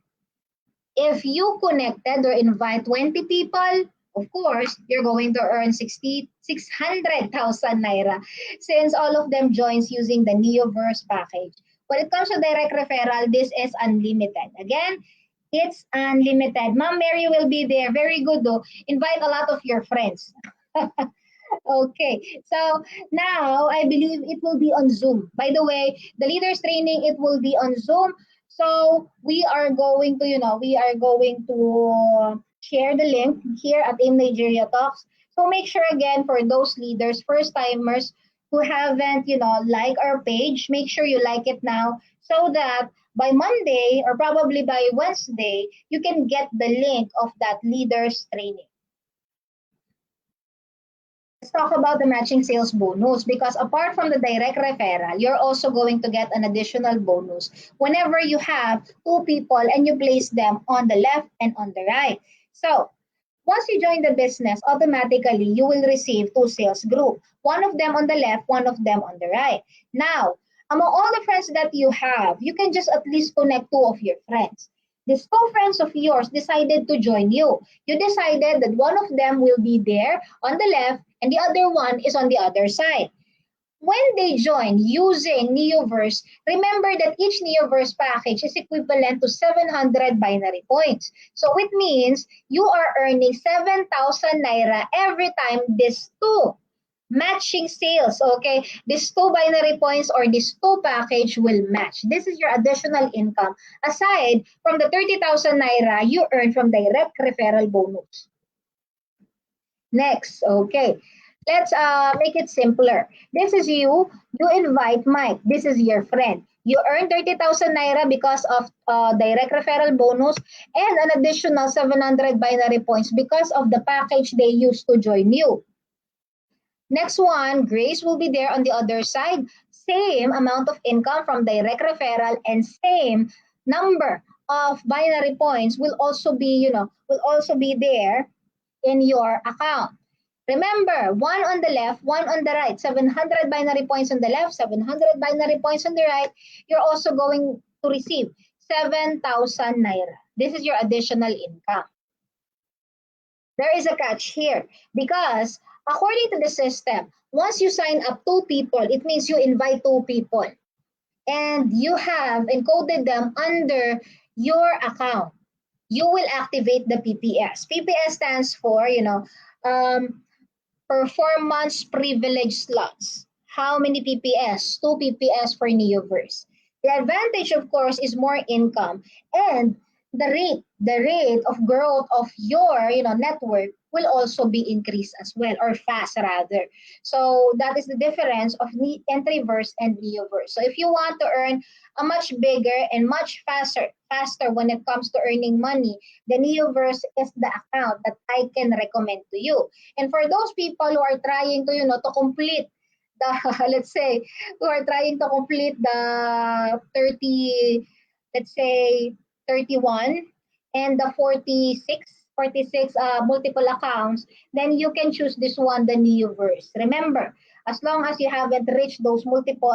If you connected or invite 20 people, of course, you're going to earn 600,000 naira since all of them joins using the Neoverse package. When it comes to direct referral, this is unlimited. Again, it's unlimited. Ma'am Mary will be there. Very good though. Invite a lot of your friends. Okay, so now I believe it will be on Zoom. By the way, the leaders training, it will be on Zoom. So we are going to, share the link here at AIM Nigeria Talks. So make sure again for those leaders, first timers who haven't, like our page, make sure you like it now so that by Monday or probably by Wednesday, you can get the link of that leaders training. Let's talk about the matching sales bonus because apart from the direct referral, you're also going to get an additional bonus whenever you have two people and you place them on the left and on the right. So once you join the business, automatically you will receive two sales group. One of them on the left, one of them on the right. Now, among all the friends that you have, you can just at least connect two of your friends. These two friends of yours decided to join you. You decided that one of them will be there on the left and the other one is on the other side. When they join using Neoverse, remember that each Neoverse package is equivalent to 700 binary points. So it means you are earning 7,000 naira every time these two matching sales, okay? These two binary points or this two package will match. This is your additional income aside from the 30,000 naira you earn from direct referral bonus. Next, okay. Let's make it simpler. This is you. You invite Mike. This is your friend. You earn 30,000 naira because of direct referral bonus and an additional 700 binary points because of the package they used to join you. Next one, Grace will be there on the other side. Same amount of income from direct referral and same number of binary points will also be, will also be there in your account. Remember, one on the left, one on the right, 700 binary points on the left, 700 binary points on the right. You're also going to receive 7,000 naira. This is your additional income. There is a catch here because according to the system, once you sign up two people, it means you invite two people and you have encoded them under your account. You will activate the PPS. PPS stands for, performance privilege slots. How many PPS? Two PPS for Neoverse. The advantage, of course, is more income and the rate of growth of your network will also be increased as well, or fast rather. So that is the difference of Entryverse and Neoverse. So if you want to earn a much bigger and much faster when it comes to earning money, the Neoverse is the account that I can recommend to you. And for those people who are trying to to complete the let's say who are trying to complete the 30, let's say 31 and the 46 multiple accounts, then you can choose this one, the Neoverse. Remember, as long as you haven't reached those multiple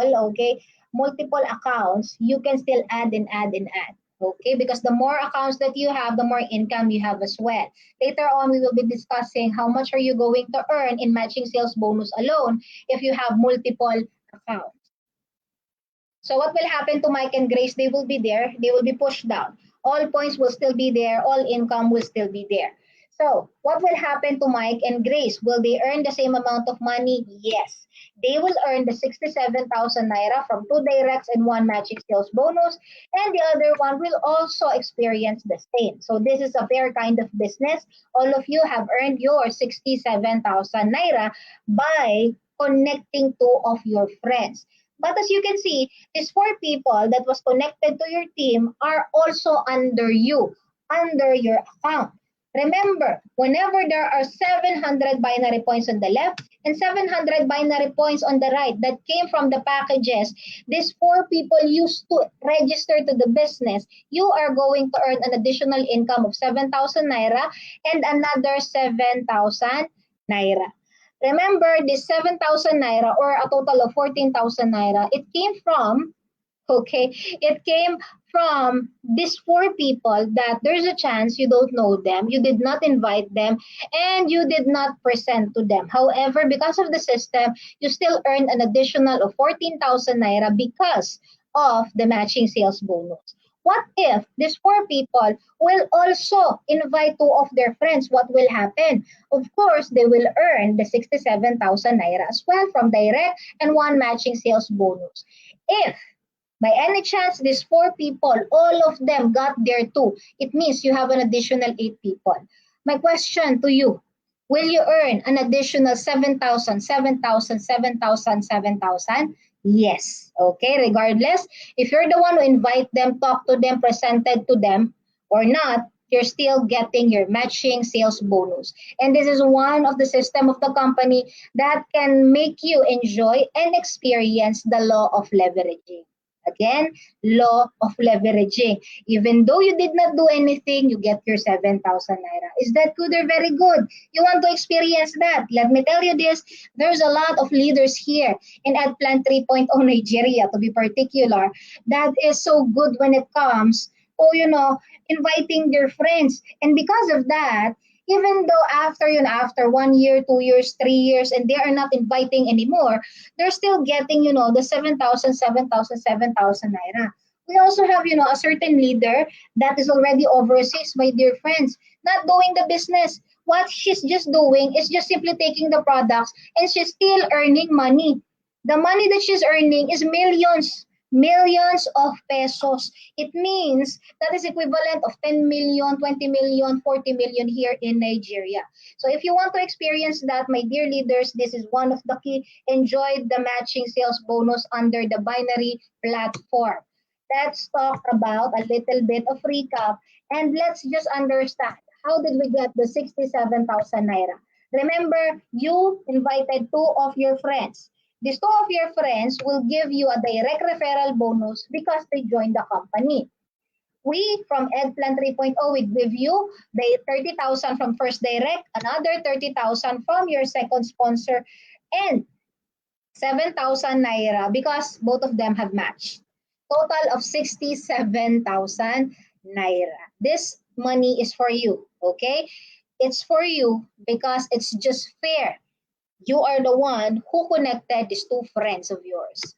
accounts, you can still add and add and add. Okay, because the more accounts that you have, the more income you have as well. Later on, we will be discussing how much are you going to earn in matching sales bonus alone if you have multiple accounts. So what will happen to Mike and Grace? They will be there. They will be pushed down. All points will still be there. All income will still be there. So what will happen to Mike and Grace? Will they earn the same amount of money? Yes. They will earn the 67,000 naira from two directs and one matching sales bonus. And the other one will also experience the same. So this is a fair kind of business. All of you have earned your 67,000 naira by connecting two of your friends. But as you can see, these four people that was connected to your team are also under you, under your account. Remember, whenever there are 700 binary points on the left and 700 binary points on the right that came from the packages, these four people used to register to the business, you are going to earn an additional income of 7,000 naira and another 7,000 naira. Remember, this 7,000 naira or a total of 14,000 naira, it came from these four people that there's a chance you don't know them, you did not invite them, and you did not present to them. However, because of the system, you still earn an additional of 14,000 naira because of the matching sales bonus. What if these four people will also invite two of their friends? What will happen? Of course, they will earn the 67,000 naira as well from direct and one matching sales bonus. If by any chance these four people, all of them got there too, it means you have an additional 8 people. My question to you, will you earn an additional 7,000, 7,000, 7,000, 7,000? Yes. Okay, regardless, if you're the one who invite them, talk to them, presented to them or not, you're still getting your matching sales bonus. And this is one of the system of the company that can make you enjoy and experience the law of leveraging. Again, law of leveraging. Even though you did not do anything, you get your 7,000 naira. Is that good or very good? You want to experience that? Let me tell you this. There's a lot of leaders here in Edplan 3.0 Nigeria, to be particular, that is so good when it comes to, inviting their friends. And because of that, even though after 1 year, 2 years, 3 years, and they are not inviting anymore, they're still getting, the 7,000, 7,000, 7,000 naira. We also have, a certain leader that is already overseas, my dear friends, not doing the business. What she's just doing is just simply taking the products and she's still earning money. The money that she's earning is millions, Millions of pesos. It means that is equivalent of 10 million, 20 million, 40 million here in Nigeria. So if you want to experience that, my dear leaders, this is one of the key. Enjoy the matching sales bonus under the binary platform. Let's talk about a little bit of recap and let's just understand how did we get the 67,000 naira. Remember, you invited two of your friends. These two of your friends will give you a direct referral bonus because they joined the company. We from Edplan 3.0 will give you the 30,000 from First Direct, another 30,000 from your second sponsor, and 7,000 naira because both of them have matched. Total of 67,000 naira. This money is for you, okay? It's for you because it's just fair. You are the one who connected these two friends of yours.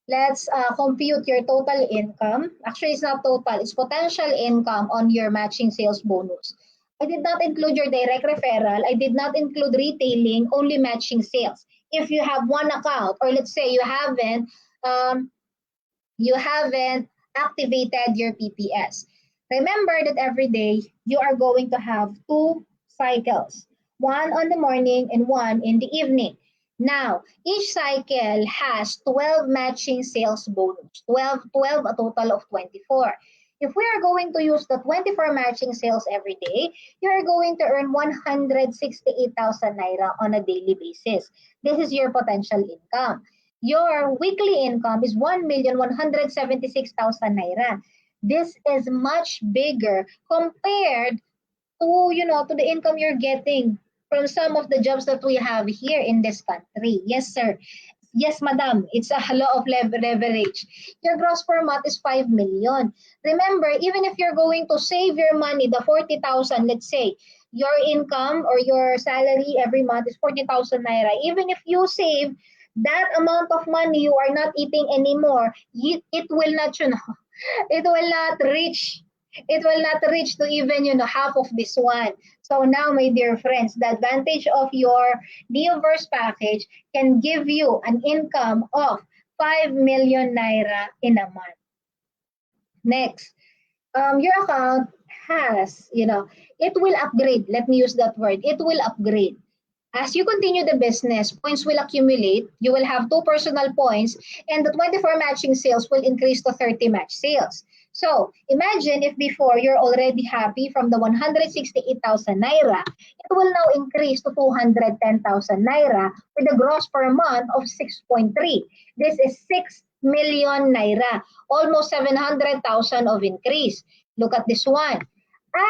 Let's compute your total income. Actually, it's not total. It's potential income on your matching sales bonus. I did not include your direct referral. I did not include retailing, only matching sales. If you have one account, or let's say you haven't activated your PPS. Remember that every day you are going to have two cycles, one on the morning and one in the evening. Now, each cycle has 12 matching sales bonus, 12 a total of 24. If we are going to use the 24 matching sales every day, you are going to earn 168,000 naira on a daily basis. This is your potential income. Your weekly income is 1,176,000 naira. This is much bigger compared to the income you're getting from some of the jobs that we have here in this country. Yes, sir. Yes, madam. It's a law of leverage. Your gross per month is 5 million. Remember, even if you're going to save your money, the 40,000, let's say, your income or your salary every month is 40,000 naira. Even if you save that amount of money you are not eating anymore, it will not, it will not reach to even half of this one. So now, my dear friends, the advantage of your Neoverse package can give you an income of 5 million naira in a month. Next, your account has, it will upgrade. Let me use that word. It will upgrade. As you continue the business, points will accumulate. You will have 2 personal points, and the 24 matching sales will increase to 30 match sales. So imagine if before you're already happy from the 168,000 naira, it will now increase to 210,000 naira with a gross per month of 6.3. This is 6 million naira, almost 700,000 of increase. Look at this one.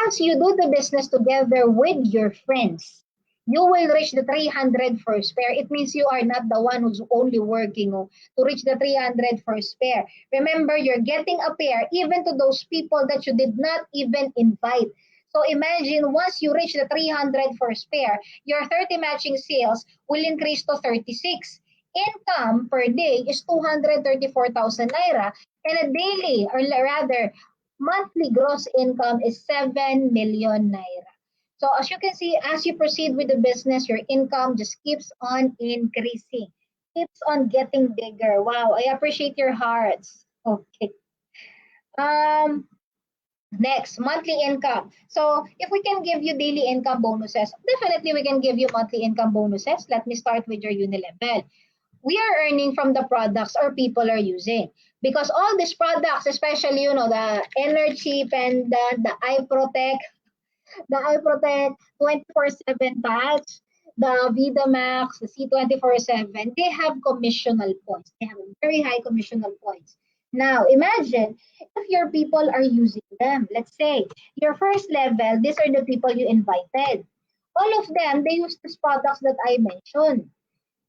As you do the business together with your friends, you will reach the 300 first pair. It means you are not the one who's only working to reach the 300 first pair. Remember, you're getting a pair even to those people that you did not even invite. So imagine once you reach the 300 first pair, your 30 matching sales will increase to 36. Income per day is 234,000 naira, and a daily, or rather, monthly gross income is 7 million naira. So as you can see, as you proceed with the business, your income just keeps on increasing, keeps on getting bigger. Wow, I appreciate your hearts. Okay. Next, monthly income. So if we can give you daily income bonuses, definitely we can give you monthly income bonuses. Let me start with your Unilevel. We are earning from the products our people are using. Because all these products, especially, the Energy Pendant, the Eye Protect, 24/7 patch, the Vidamax, the C24/7, they have commissional points. They have very high commissional points. Now, imagine if your people are using them. Let's say your first level, these are the people you invited. All of them, they use these products that I mentioned.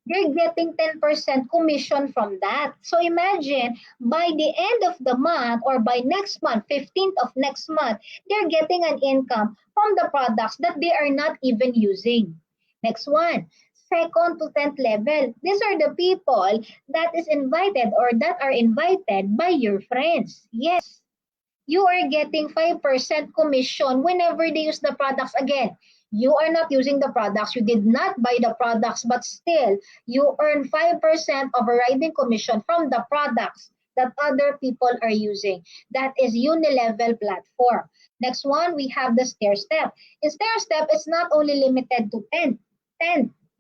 They're getting 10% commission from that. So imagine, by the end of the month or by next month, 15th of next month, they're getting an income from the products that they are not even using. Next one, second to 10th level. These are the people that is invited or that are invited by your friends. Yes, you are getting 5% commission whenever they use the products again. You are not using the products, you did not buy the products, but still, you earn 5% overriding commission from the products that other people are using. That is unilevel platform. Next one, we have the stair step. In stair step, it's not only limited to 10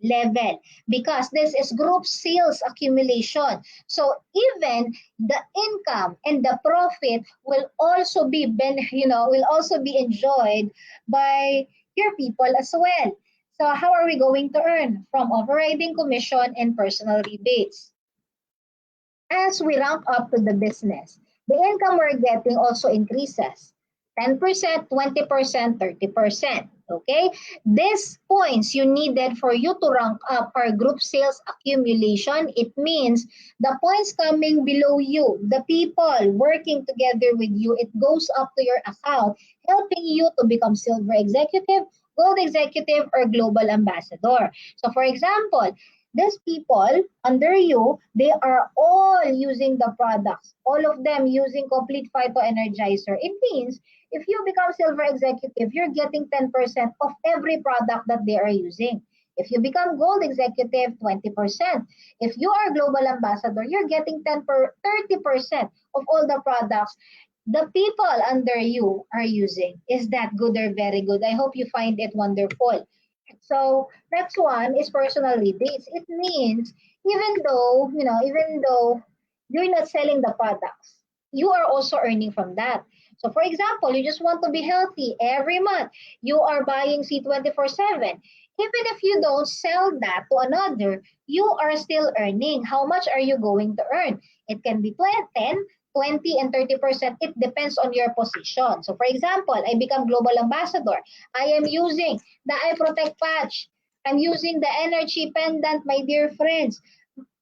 level because this is group sales accumulation. So even the income and the profit will also be will also be enjoyed by your people as well. So how are we going to earn? From overriding commission and personal rebates. As we rank up to the business, the income we're getting also increases. 10%, 20%, 30%. Okay? These points you needed for you to rank up our group sales accumulation. It means the points coming below you, the people working together with you, it goes up to your account, helping you to become silver executive, gold executive, or global ambassador. So for example, these people under you, they are all using the products, all of them using complete phytoenergizer. It means if you become silver executive, you're getting 10% of every product that they are using. If you become gold executive, 20%. If you are global ambassador, you're getting 30% of all the products the people under you are using. Is that good or very good? I hope you find it wonderful. So next one is personal rebates. It means even though you're not selling the products, you are also earning from that. So for example, you just want to be healthy every month. You are buying C24/7. Even if you don't sell that to another, you are still earning. How much are you going to earn? It can be 10, 20, and 30%. It depends on your position. So for example, I become global ambassador. I am using the Eye Protect patch. I'm using the energy pendant, my dear friends.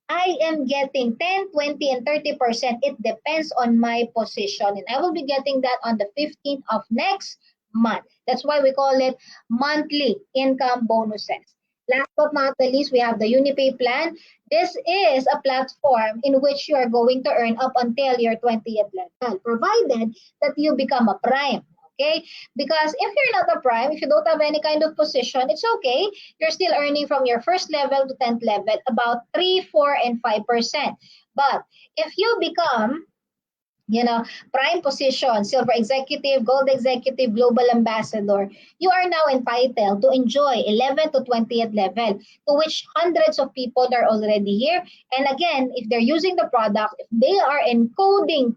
I am getting 10, 20, and 30%. It depends on my position. And I will be getting that on the 15th of next month. That's why we call it monthly income bonuses. Last but not the least, we have the UniPay plan. This is a platform in which you are going to earn up until your 20th level, provided that you become a prime. Okay? Because if you're not a prime, if you don't have any kind of position, it's okay. You're still earning from your first level to 10th level about 3, 4, and 5%. But if you become prime position, silver executive, gold executive, global ambassador, you are now entitled to enjoy 11 to 20th level, to which hundreds of people are already here. And again, if they're using the product, if they are encoding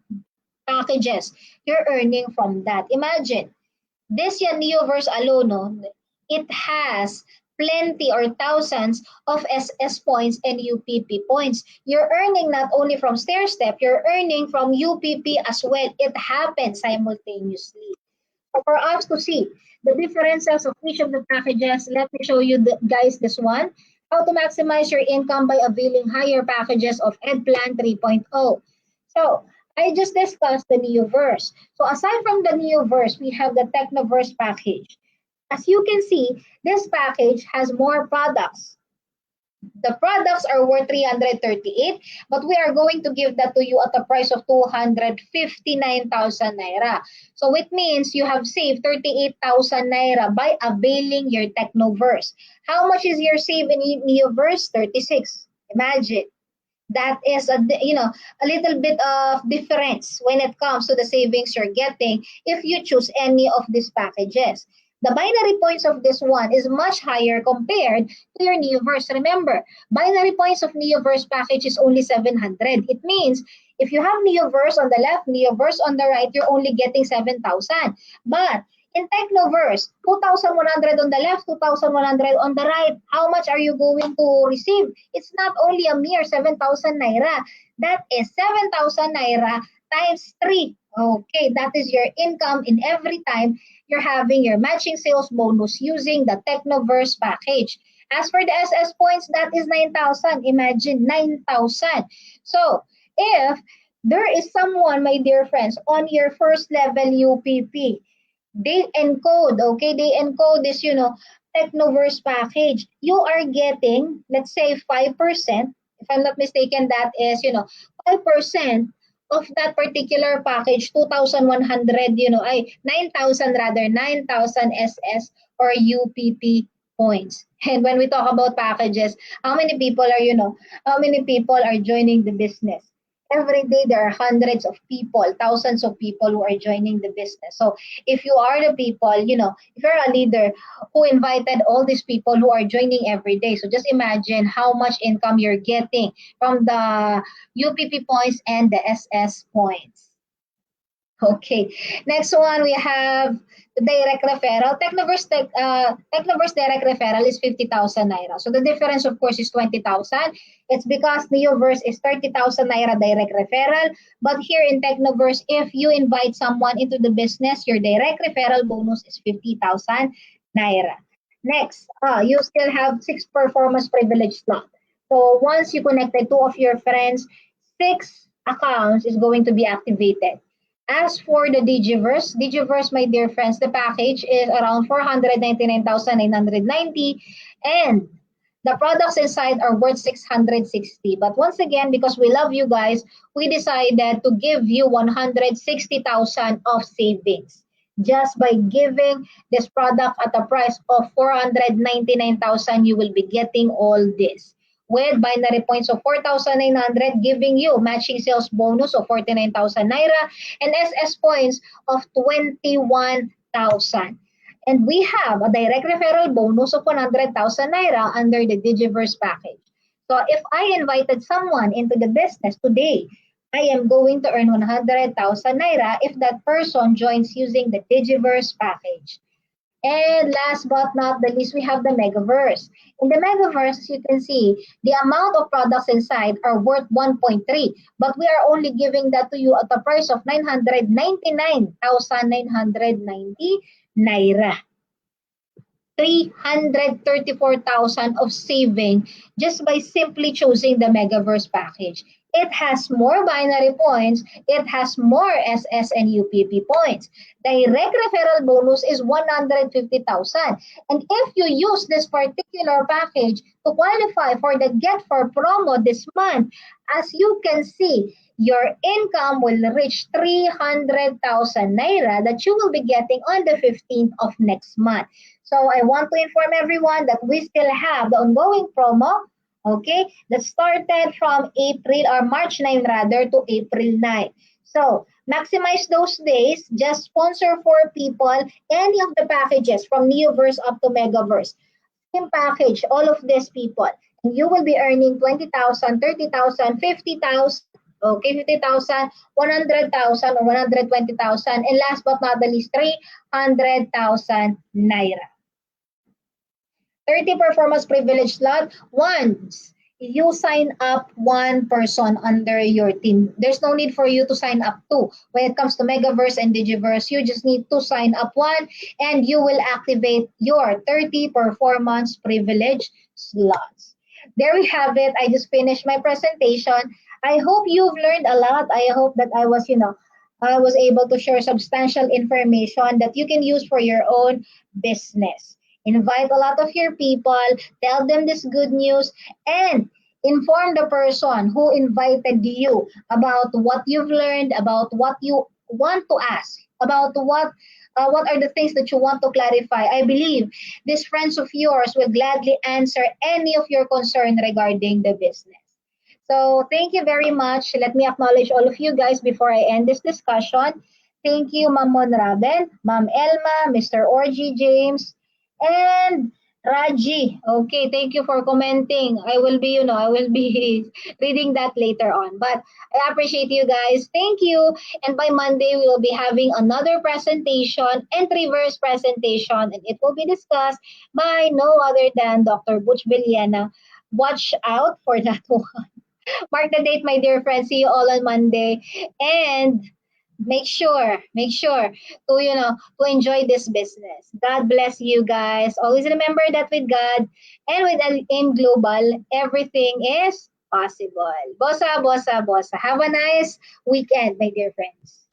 packages, you're earning from that. Imagine, this yan Neoverse alone, no, it has plenty or thousands of SS points and UPP points. You're earning not only from stair step, you're earning from UPP as well. It happens simultaneously. So for us to see the differences of each of the packages, let me show you guys this one. How to maximize your income by availing higher packages of Edplan 3.0. So I just discussed the Neoverse. So aside from the Neoverse, we have the Technoverse package. As you can see, this package has more products. The products are worth 338, but we are going to give that to you at a price of 259,000 naira. So it means you have saved 38,000 naira by availing your Technoverse. How much is your save in Neoverse? 36. Imagine. That is a little bit of difference when it comes to the savings you're getting if you choose any of these packages. The binary points of this one is much higher compared to your Neoverse. Remember, binary points of Neoverse package is only 700. It means if you have Neoverse on the left, Neoverse on the right, you're only getting 7,000. But in Technoverse, 2,100 on the left, 2,100 on the right. How much are you going to receive? It's not only a mere 7,000 naira. That is 7,000 naira times 3. Okay, that is your income in every time you're having your matching sales bonus using the Technoverse package. As for the SS points, that is 9,000. Imagine 9,000. So if there is someone, my dear friends, on your first level UPP, they encode, okay, they encode this, Technoverse package. You are getting, let's say, 5%. If I'm not mistaken, that is, 5% of that particular package, 2,100, 9,000 rather, 9,000 SS or UPP points. And when we talk about packages, how many people are joining the business? every day there are hundreds of people, thousands of people who are joining the business. So if you are the people, if you're a leader who invited all these people who are joining every day, so just imagine how much income you're getting from the UPP points and the SS points. Okay. Next one, we have the direct referral. Technoverse direct referral is 50,000 naira. So the difference, of course, is 20,000. It's because Neoverse is 30,000 naira direct referral. But here in Technoverse, if you invite someone into the business, your direct referral bonus is 50,000 naira. Next, you still have 6 performance privilege slot. So once you connected 2 of your friends, 6 accounts is going to be activated. As for the Digiverse, my dear friends, the package is around 499,990 and the products inside are worth 660. But once again, because we love you guys, we decided to give you 160,000 of savings just by giving this product at a price of 499,000. You will be getting all this with binary points of 4,900, giving you matching sales bonus of 49,000 naira and SS points of 21,000. And we have a direct referral bonus of 100,000 naira under the Digiverse package. So if I invited someone into the business today, I am going to earn 100,000 naira if that person joins using the Digiverse package. And last but not the least, we have the Megaverse. In the Megaverse, as you can see, the amount of products inside are worth 1.3, but we are only giving that to you at the price of 999,990 naira. 334,000 of saving just by simply choosing the Megaverse package. It has more binary points, it has more SS and UPP points. Direct referral bonus is 150,000. And if you use this particular package to qualify for the Get For promo this month, as you can see, your income will reach 300,000 naira that you will be getting on the 15th of next month. So I want to inform everyone that we still have the ongoing promo, okay, that started from April or March 9 rather to April 9. So maximize those days, just sponsor 4 people, any of the packages from Neoverse up to Megaverse. Same package, all of these people. And you will be earning 20,000, 30,000, 50,000, okay, 50,000, 100,000 or 120,000, and last but not the least, 300,000 naira. 30 performance privilege slot. Once you sign up 1 person under your team, there's no need for you to sign up 2. When it comes to Megaverse and Digiverse, you just need to sign up 1 and you will activate your 30 performance privilege slots. There we have it. I just finished my presentation. I hope you've learned a lot. I hope that I was able to share substantial information that you can use for your own business. Invite a lot of your people, tell them this good news, and inform the person who invited you about what you've learned, about what you want to ask, about what are the things that you want to clarify. I believe these friends of yours will gladly answer any of your concern regarding the business. So thank you very much. Let me acknowledge all of you guys before I end this discussion. Thank you, Ma'am Monraben, Ma'am Elma, Mr. Orgy James, and Raji. Okay, thank you for commenting. I will be reading that later on. But I appreciate you guys. Thank you. And by Monday, we will be having another presentation, entry-verse presentation, and it will be discussed by no other than Dr. Butch Villena. Watch out for that one. Mark the date, my dear friends. See you all on Monday. And make sure to enjoy this business. God bless you guys. Always remember that with God and with AIM Global, everything is possible. Bossa, bossa, bossa. Have a nice weekend, my dear friends.